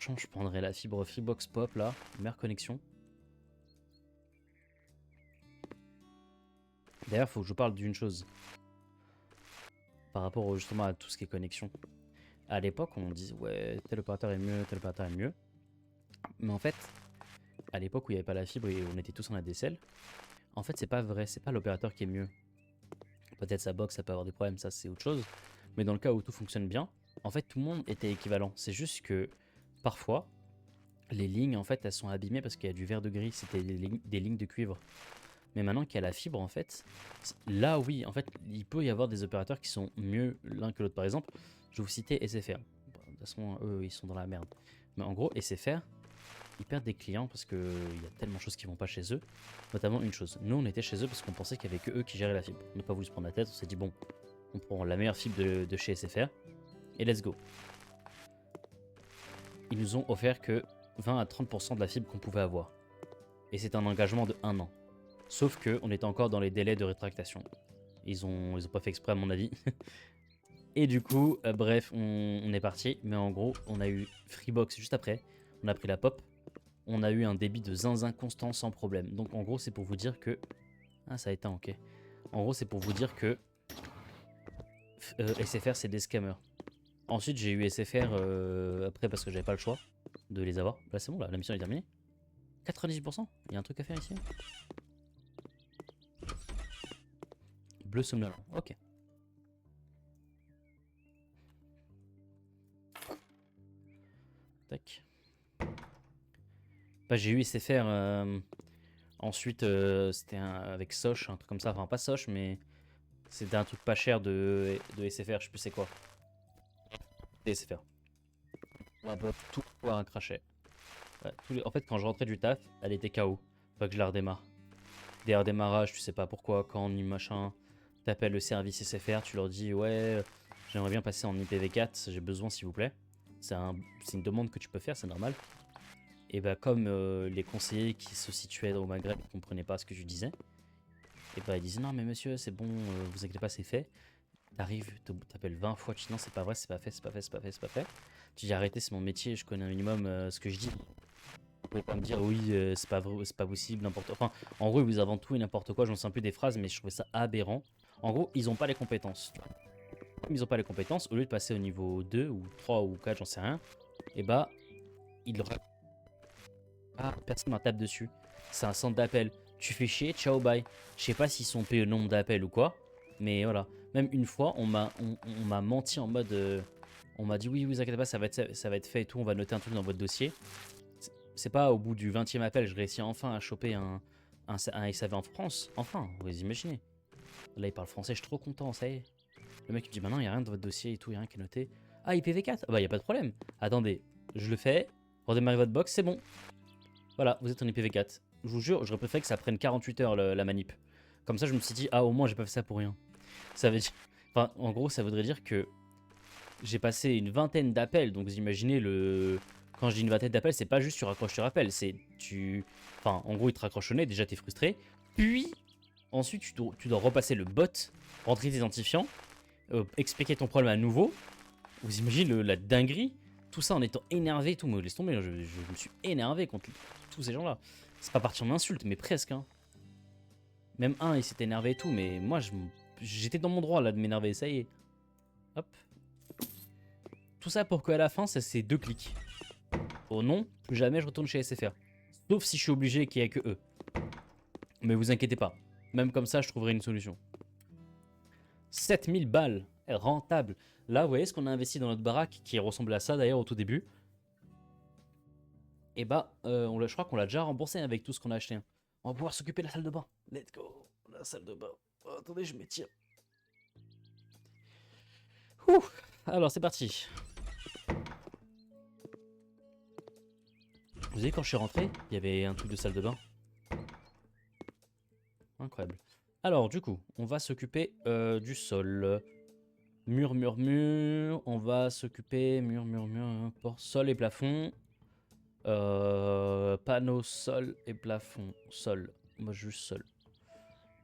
Franchement, je prendrais la fibre Freebox Pop, là. Meilleure connexion. D'ailleurs, faut que je vous parle d'une chose. Par rapport justement à tout ce qui est connexion. À l'époque, on disait ouais, tel opérateur est mieux, tel opérateur est mieux. Mais en fait, à l'époque où il n'y avait pas la fibre et on était tous en ADSL, en fait, c'est pas vrai, c'est pas l'opérateur qui est mieux. Peut-être sa box, ça peut avoir des problèmes, ça c'est autre chose. Mais dans le cas où tout fonctionne bien, en fait, tout le monde était équivalent. C'est juste que parfois, les lignes, en fait, elles sont abîmées parce qu'il y a du verre de gris, c'était des lignes de cuivre. Mais maintenant qu'il y a la fibre, en fait, là oui, en fait, il peut y avoir des opérateurs qui sont mieux l'un que l'autre. Par exemple, je vais vous citer SFR. De toute façon, eux, ils sont dans la merde. Mais en gros, SFR, ils perdent des clients parce qu'il y a tellement de choses qui vont pas chez eux. Notamment une chose. Nous, on était chez eux parce qu'on pensait qu'il y avait que eux qui géraient la fibre. On n'a pas voulu se prendre la tête. On s'est dit, bon, on prend la meilleure fibre de chez SFR et let's go. Ils nous ont offert que 20 à 30% de la fibre qu'on pouvait avoir. Et c'est un engagement de 1 an. Sauf que on était encore dans les délais de rétractation. Ils ont pas fait exprès à mon avis. Et du coup, bref, on est parti. Mais en gros, on a eu Freebox juste après. On a pris la pop. On a eu un débit de zinzin constant sans problème. Donc en gros, c'est pour vous dire que... Ah, ça a éteint, ok. En gros, c'est pour vous dire que SFR, c'est des scammers. Ensuite, j'ai eu SFR après parce que j'avais pas le choix. de les avoir. Là c'est bon, là, la mission est terminée. 98%. Il y a un truc à faire ici. Bleu somnolent. Ok. Tac. Bah, j'ai eu SFR. Ensuite, c'était avec Soch, un truc comme ça. Enfin, pas Soch, mais c'était un truc pas cher de SFR. Je sais plus c'est quoi. C'est SFR. On va tout pouvoir un crachet. Ouais, en fait, quand je rentrais du taf, elle était KO. Faut que je la redémarre. Des redémarrages, tu sais pas pourquoi, quand ni machin. T'appelles le service SFR, tu leur dis ouais, j'aimerais bien passer en IPv4, j'ai besoin s'il vous plaît. C'est une demande que tu peux faire, c'est normal. Et bah comme les conseillers qui se situaient au Maghreb ne comprenaient pas ce que je disais, et bah ils disaient non mais monsieur c'est bon, vous inquiétez pas c'est fait. T'arrives, t'appelles 20 fois, tu dis non c'est pas vrai, c'est pas fait, c'est pas fait, c'est pas fait, c'est pas fait. Tu dis arrêtez c'est mon métier, je connais un minimum ce que je dis. Vous pouvez pas me dire oui c'est pas vrai, c'est pas possible, n'importe quoi. Enfin en gros ils vous inventent tout et n'importe quoi, j'en sais plus des phrases mais je trouvais ça aberrant. En gros ils ont pas les compétences. Comme ils ont pas les compétences, au lieu de passer au niveau 2 ou 3 ou 4 j'en sais rien, et bah ils leur ah, personne m'en tape dessus. C'est un centre d'appel. Tu fais chier, ciao, bye. Je sais pas s'ils sont payés au nombre d'appels ou quoi. Mais voilà. Même une fois, on m'a menti en mode. On m'a dit oui, vous inquiétez pas, ça va être fait et tout. On va noter un truc dans votre dossier. C'est pas au bout du 20e appel, je réussis enfin à choper un SAV en France. Enfin, vous imaginez. Là, il parle français, je suis trop content, ça y est. Le mec il me dit maintenant, il n'y a rien dans votre dossier et tout, il n'y a rien qui est noté. Ah, IPv4 Ah bah, il n'y a pas de problème. Attendez, je le fais. Redémarrez votre box, c'est bon. Voilà, vous êtes en IPv4. Je vous jure, j'aurais préféré que ça prenne 48 heures la manip. Comme ça, je me suis dit, ah, au moins, j'ai pas fait ça pour rien. Ça veut dire. Enfin, en gros, ça voudrait dire que j'ai passé une vingtaine d'appels. Donc, vous imaginez le. Quand je dis une vingtaine d'appels, c'est pas juste tu raccroches, tu rappelles. C'est tu. Enfin, en gros, il te raccroche au nez, déjà, t'es frustré. Puis, ensuite, tu dois repasser le bot, rentrer tes identifiants, expliquer ton problème à nouveau. Vous imaginez la dinguerie? Tout ça en étant énervé et tout. Me laisse tomber, je me suis énervé contre tous ces gens-là. C'est pas parti en insulte, mais presque. Hein. Même un, il s'est énervé et tout, mais moi, j'étais dans mon droit là de m'énerver. Ça y est. Hop. Tout ça pour qu'à la fin, ça c'est 2 clics. Oh non, plus jamais je retourne chez SFR. Sauf si je suis obligé et qu'il n'y a que eux. Mais vous inquiétez pas. Même comme ça, je trouverai une solution. 7000 balles. Rentable. Là, vous voyez ce qu'on a investi dans notre baraque qui ressemble à ça d'ailleurs au tout début. Et bah, je crois qu'on l'a déjà remboursé avec tout ce qu'on a acheté. On va pouvoir s'occuper de la salle de bain. Let's go. La salle de bain. Oh, attendez, je m'étire. Ouh. Alors, c'est parti. Vous savez, quand je suis rentré, il y avait un truc de salle de bain. Incroyable. Alors, du coup, on va s'occuper du sol. Mur, mur, mur. On va s'occuper mur, mur, mur. Sol et plafond. Panneau, sol et plafond. Sol. Moi, juste sol.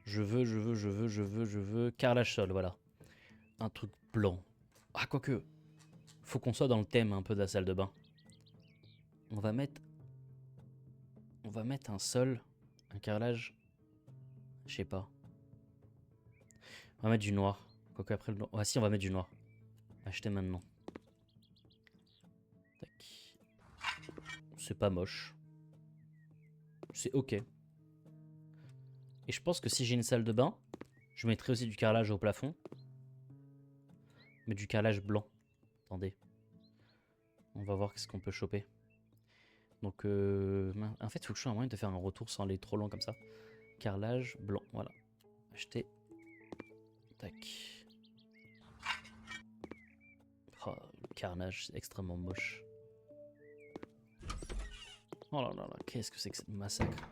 Je veux. Carrelage sol, voilà. Un truc blanc. Ah, quoique. Faut qu'on soit dans le thème un peu de la salle de bain. On va mettre. On va mettre un sol. Un carrelage. Je sais pas. On va mettre du noir. Quoique après le noir. Ah, si, on va mettre du noir. Acheter maintenant. Tac. C'est pas moche. C'est ok. Et je pense que si j'ai une salle de bain, je mettrai aussi du carrelage au plafond. Mais du carrelage blanc. Attendez. On va voir ce qu'on peut choper. Donc, en fait, il faut que je trouve un moyen de faire un retour sans aller trop loin comme ça. Carrelage blanc, voilà. Acheter. Tac. Oh, le carnage, c'est extrêmement moche. Oh là là là, qu'est-ce que c'est que ce massacre?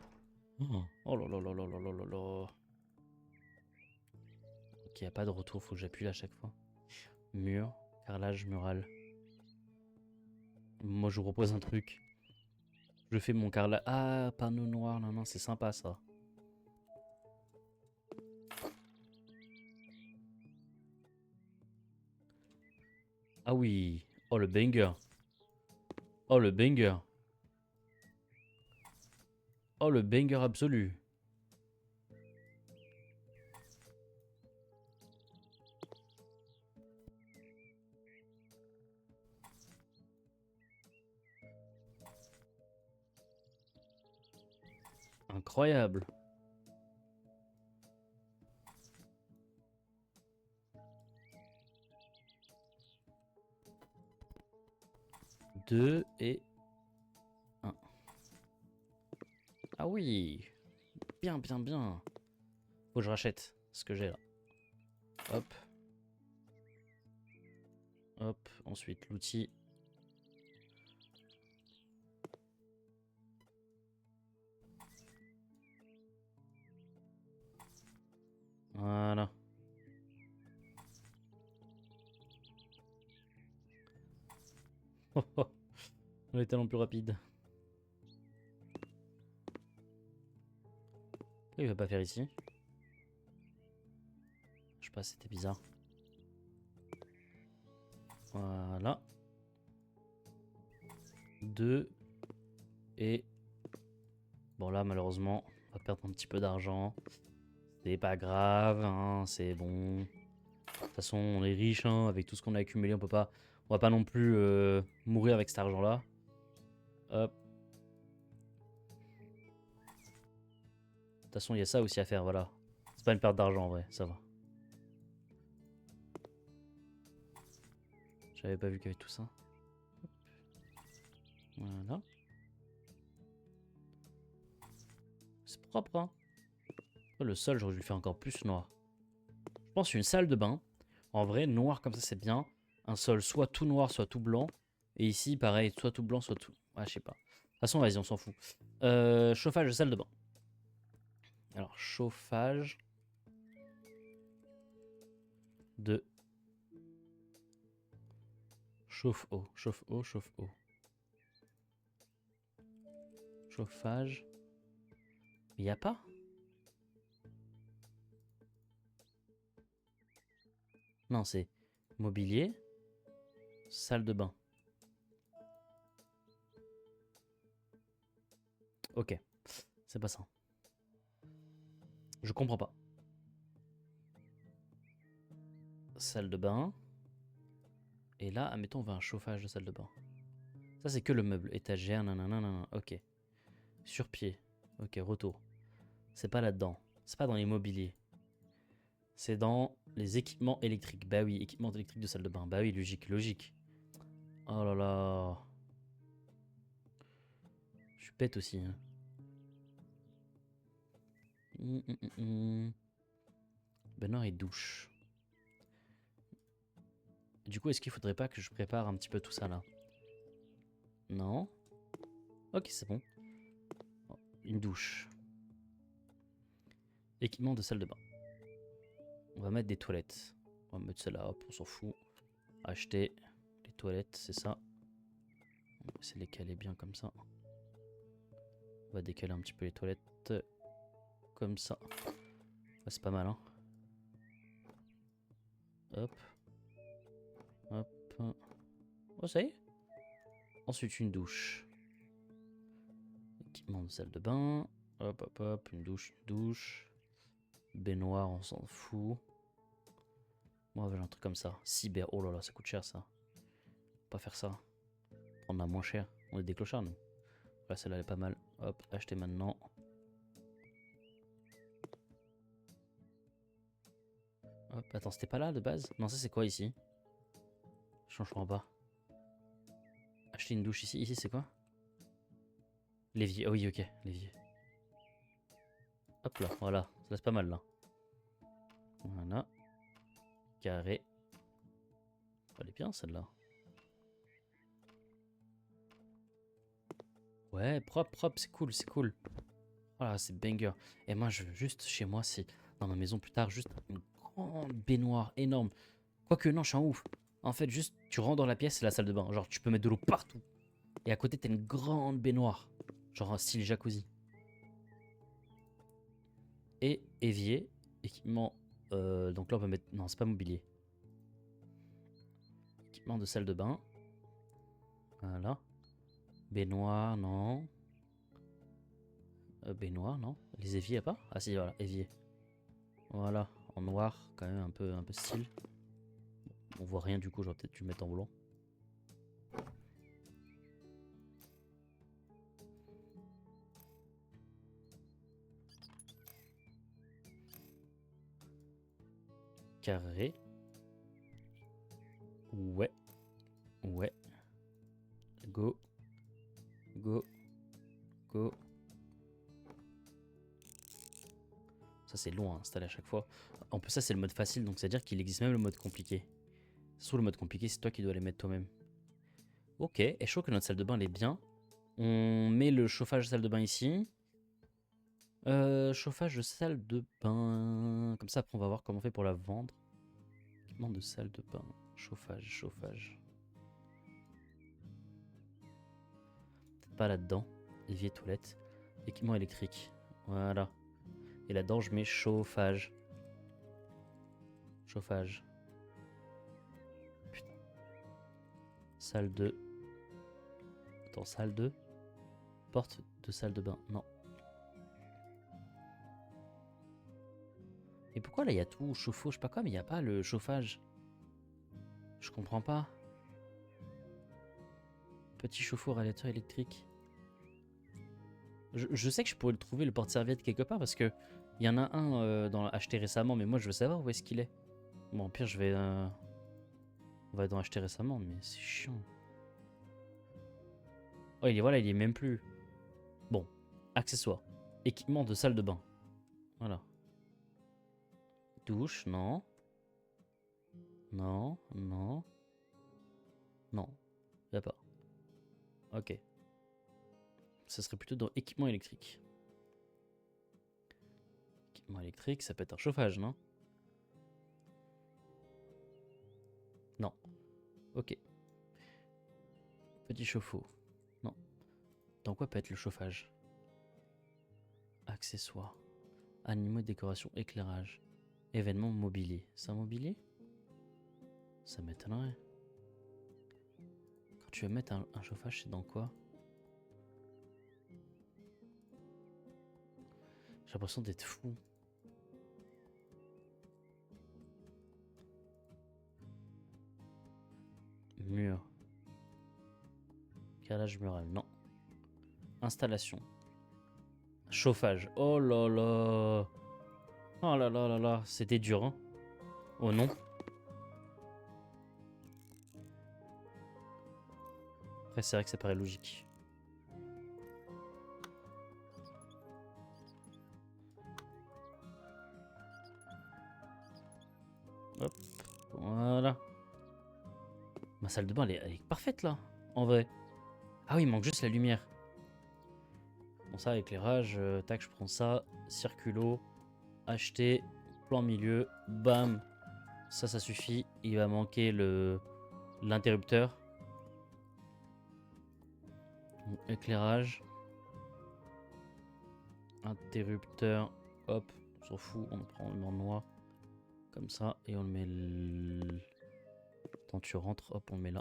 Oh là là là là là là là là. Ok, y a pas de retour, faut que j'appuie là à chaque fois. Mur, carrelage mural. Moi, je vous propose un truc. Je fais mon carrelage. Ah, panneau noir, non, non, c'est sympa ça. Ah oui. Oh le banger. Oh le banger. Oh le banger absolu. Incroyable. Deux et un. Ah oui. Bien, bien, bien. Faut que je rachète ce que j'ai là. Hop. Hop. Ensuite, l'outil. Voilà. Oh, oh. On est tellement plus rapide. Pourquoi il va pas faire ici? Je sais pas, c'était bizarre. Voilà. 2. Et... Bon là, malheureusement, on va perdre un petit peu d'argent. C'est pas grave, hein, c'est bon. De toute façon, on est riche, hein, avec tout ce qu'on a accumulé, on va pas non plus mourir avec cet argent-là. Hop. De toute façon, il y a ça aussi à faire, voilà. C'est pas une perte d'argent en vrai, ça va. J'avais pas vu qu'il y avait tout ça. Voilà. C'est propre, hein. Le sol, j'aurais dû le faire encore plus noir. Je pense une salle de bain. En vrai, noir comme ça, c'est bien. Un sol soit tout noir, soit tout blanc. Et ici, pareil, soit tout blanc, soit tout... Ouais, je sais pas. De toute façon, vas-y, on s'en fout. Chauffage de salle de bain. Alors, chauffage de... Chauffe-eau, chauffe-eau, chauffe-eau. Chauffage. Il n'y a pas? Non, c'est mobilier, salle de bain. Ok, c'est pas ça. Je comprends pas. Salle de bain. Et là, admettons, on veut un chauffage de salle de bain. Ça, c'est que le meuble. Étagère, nanana, ok. Sur-pied. Ok, retour. C'est pas là-dedans. C'est pas dans l'immobilier. C'est dans les équipements électriques. Bah oui, équipements électriques de salle de bain. Bah oui, logique, logique. Oh là là. Je suis bête aussi. Hein. Baignoire et douche. Du coup, est-ce qu'il faudrait pas que je prépare un petit peu tout ça là? Non. Ok, c'est bon. Une douche. Équipement de salle de bain. On va mettre des toilettes. On va mettre celle-là, hop, on s'en fout. Acheter les toilettes, c'est ça. On va essayer de les caler bien comme ça. On va décaler un petit peu les toilettes. Comme ça. Ouais, c'est pas mal, hein. Hop. Hop. Oh, ça y est. Ensuite, une douche. Équipement de salle de bain. Hop, hop, hop. Une douche, une douche. Baignoire, on s'en fout. Moi, j'ai un truc comme ça. Cyber. Oh là là, ça coûte cher ça. Pas faire ça. Prendre la moins cher. On est des clochards, nous. Là, celle-là, elle est pas mal. Hop, acheter maintenant. Hop, attends, c'était pas là de base? Non, ça c'est quoi ici? Change en bas. Acheter une douche ici. Ici, c'est quoi? L'évier. Oh oui, ok, l'évier. Hop là, voilà. Ça laisse pas mal là. Voilà. Carré. Elle est bien celle-là. Ouais, propre, propre, c'est cool, c'est cool. Voilà, c'est banger. Et moi, je veux juste chez moi, c'est dans ma maison plus tard, juste une grande baignoire énorme. Quoique, non, je suis un ouf. En fait, juste, tu rentres dans la pièce, c'est la salle de bain. Genre, tu peux mettre de l'eau partout. Et à côté, t'as une grande baignoire. Genre un style jacuzzi. Et évier. Équipement. Donc là, on peut mettre. Non, c'est pas mobilier. Équipement de salle de bain. Voilà. Baignoire, non. Baignoire, non. Les éviers, y'a pas? Ah si, voilà, évier. Voilà, en noir, quand même un peu style. On voit rien du coup, j'aurais peut-être dû le mettre en blanc. carré. Ouais. Ouais. Go. Go. Go. Ça c'est long à installer à chaque fois. En plus ça c'est le mode facile, donc c'est à dire qu'il existe même le mode compliqué. Sur le mode compliqué, c'est toi qui dois les mettre toi-même. Ok, et je trouve que notre salle de bain elle est bien. On met le chauffage salle de bain ici. Chauffage de salle de bain. Comme ça après on va voir comment on fait pour la vendre. Équipement de salle de bain. Chauffage, chauffage. Peut-être pas là-dedans. Évier, toilette. Équipement électrique. Voilà. Et là-dedans je mets chauffage. Chauffage. Putain. Salle de... Attends, salle de... Porte de salle de bain. Non. Et pourquoi là il y a tout chauffe-eau, je sais pas quoi, mais il n'y a pas le chauffage. Je comprends pas. Petit chauffe-eau radiateur électrique. Je sais que je pourrais le trouver, le porte-serviette, quelque part, parce que il y en a un acheté récemment, mais moi je veux savoir où est-ce qu'il est. Bon, au pire, je vais... On va dans acheter récemment, mais c'est chiant. Oh, voilà, il y est même plus. Bon, accessoires. Équipement de salle de bain. Voilà. Douche, non. Non, non. Non, il n'y a pas. Ok. Ça serait plutôt dans équipement électrique. Équipement électrique, ça peut être un chauffage, non? Non. Ok. Petit chauffe-eau. Non. Dans quoi peut être le chauffage? Accessoires. Animaux, décoration, éclairage. Événement mobilier. C'est un mobilier? Ça m'étonnerait. Quand tu veux mettre un chauffage, c'est dans quoi? J'ai l'impression d'être fou. Mur. Calage mural, non. Installation. Chauffage. Oh là là. Oh là là là là. C'était dur, hein. Oh non. Après, c'est vrai que ça paraît logique. Hop. Voilà. Ma salle de bain, elle est parfaite, là. En vrai. Ah oui, il manque juste la lumière. Bon, ça, éclairage. Tac, je prends ça. Circulo. Acheter. Plan milieu. Bam. Ça suffit. Il va manquer l'interrupteur. Éclairage. Interrupteur. Hop. On s'en fout. On le met en noir. Comme ça. Et on le met... Quand tu rentres, hop, on le met là.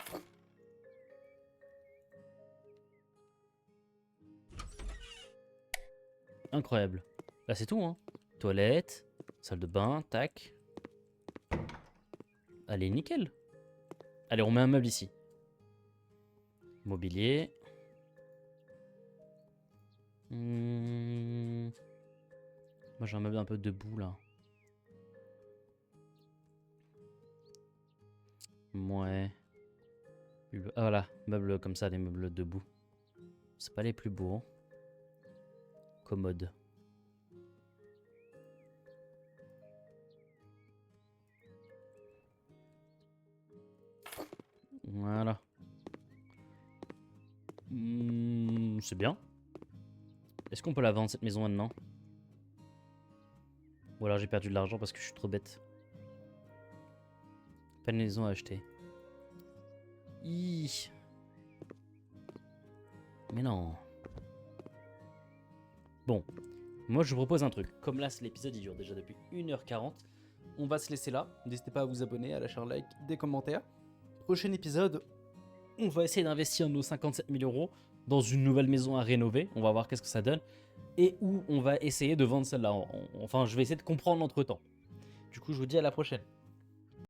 Incroyable. Là, c'est tout, hein. Toilette. Salle de bain. Tac. Allez, nickel. Allez, on met un meuble ici. Mobilier. Moi, j'ai un meuble un peu debout, là. Ouais. Ah, voilà, meubles comme ça, des meubles debout. C'est pas les plus beaux. Hein. Commode. Voilà. C'est bien. Est-ce qu'on peut la vendre cette maison maintenant? Ou alors j'ai perdu de l'argent parce que je suis trop bête. Pas de maison à acheter. Hi. Mais non. Bon. Moi je vous propose un truc. Comme là l'épisode il dure déjà depuis 1h40. On va se laisser là. N'hésitez pas à vous abonner, à lâcher un like, des commentaires. Prochain épisode, on va essayer d'investir nos 57 000 € dans une nouvelle maison à rénover. On va voir qu'est-ce que ça donne. Et où on va essayer de vendre celle-là. Enfin, je vais essayer de comprendre entre-temps. Du coup, je vous dis à la prochaine.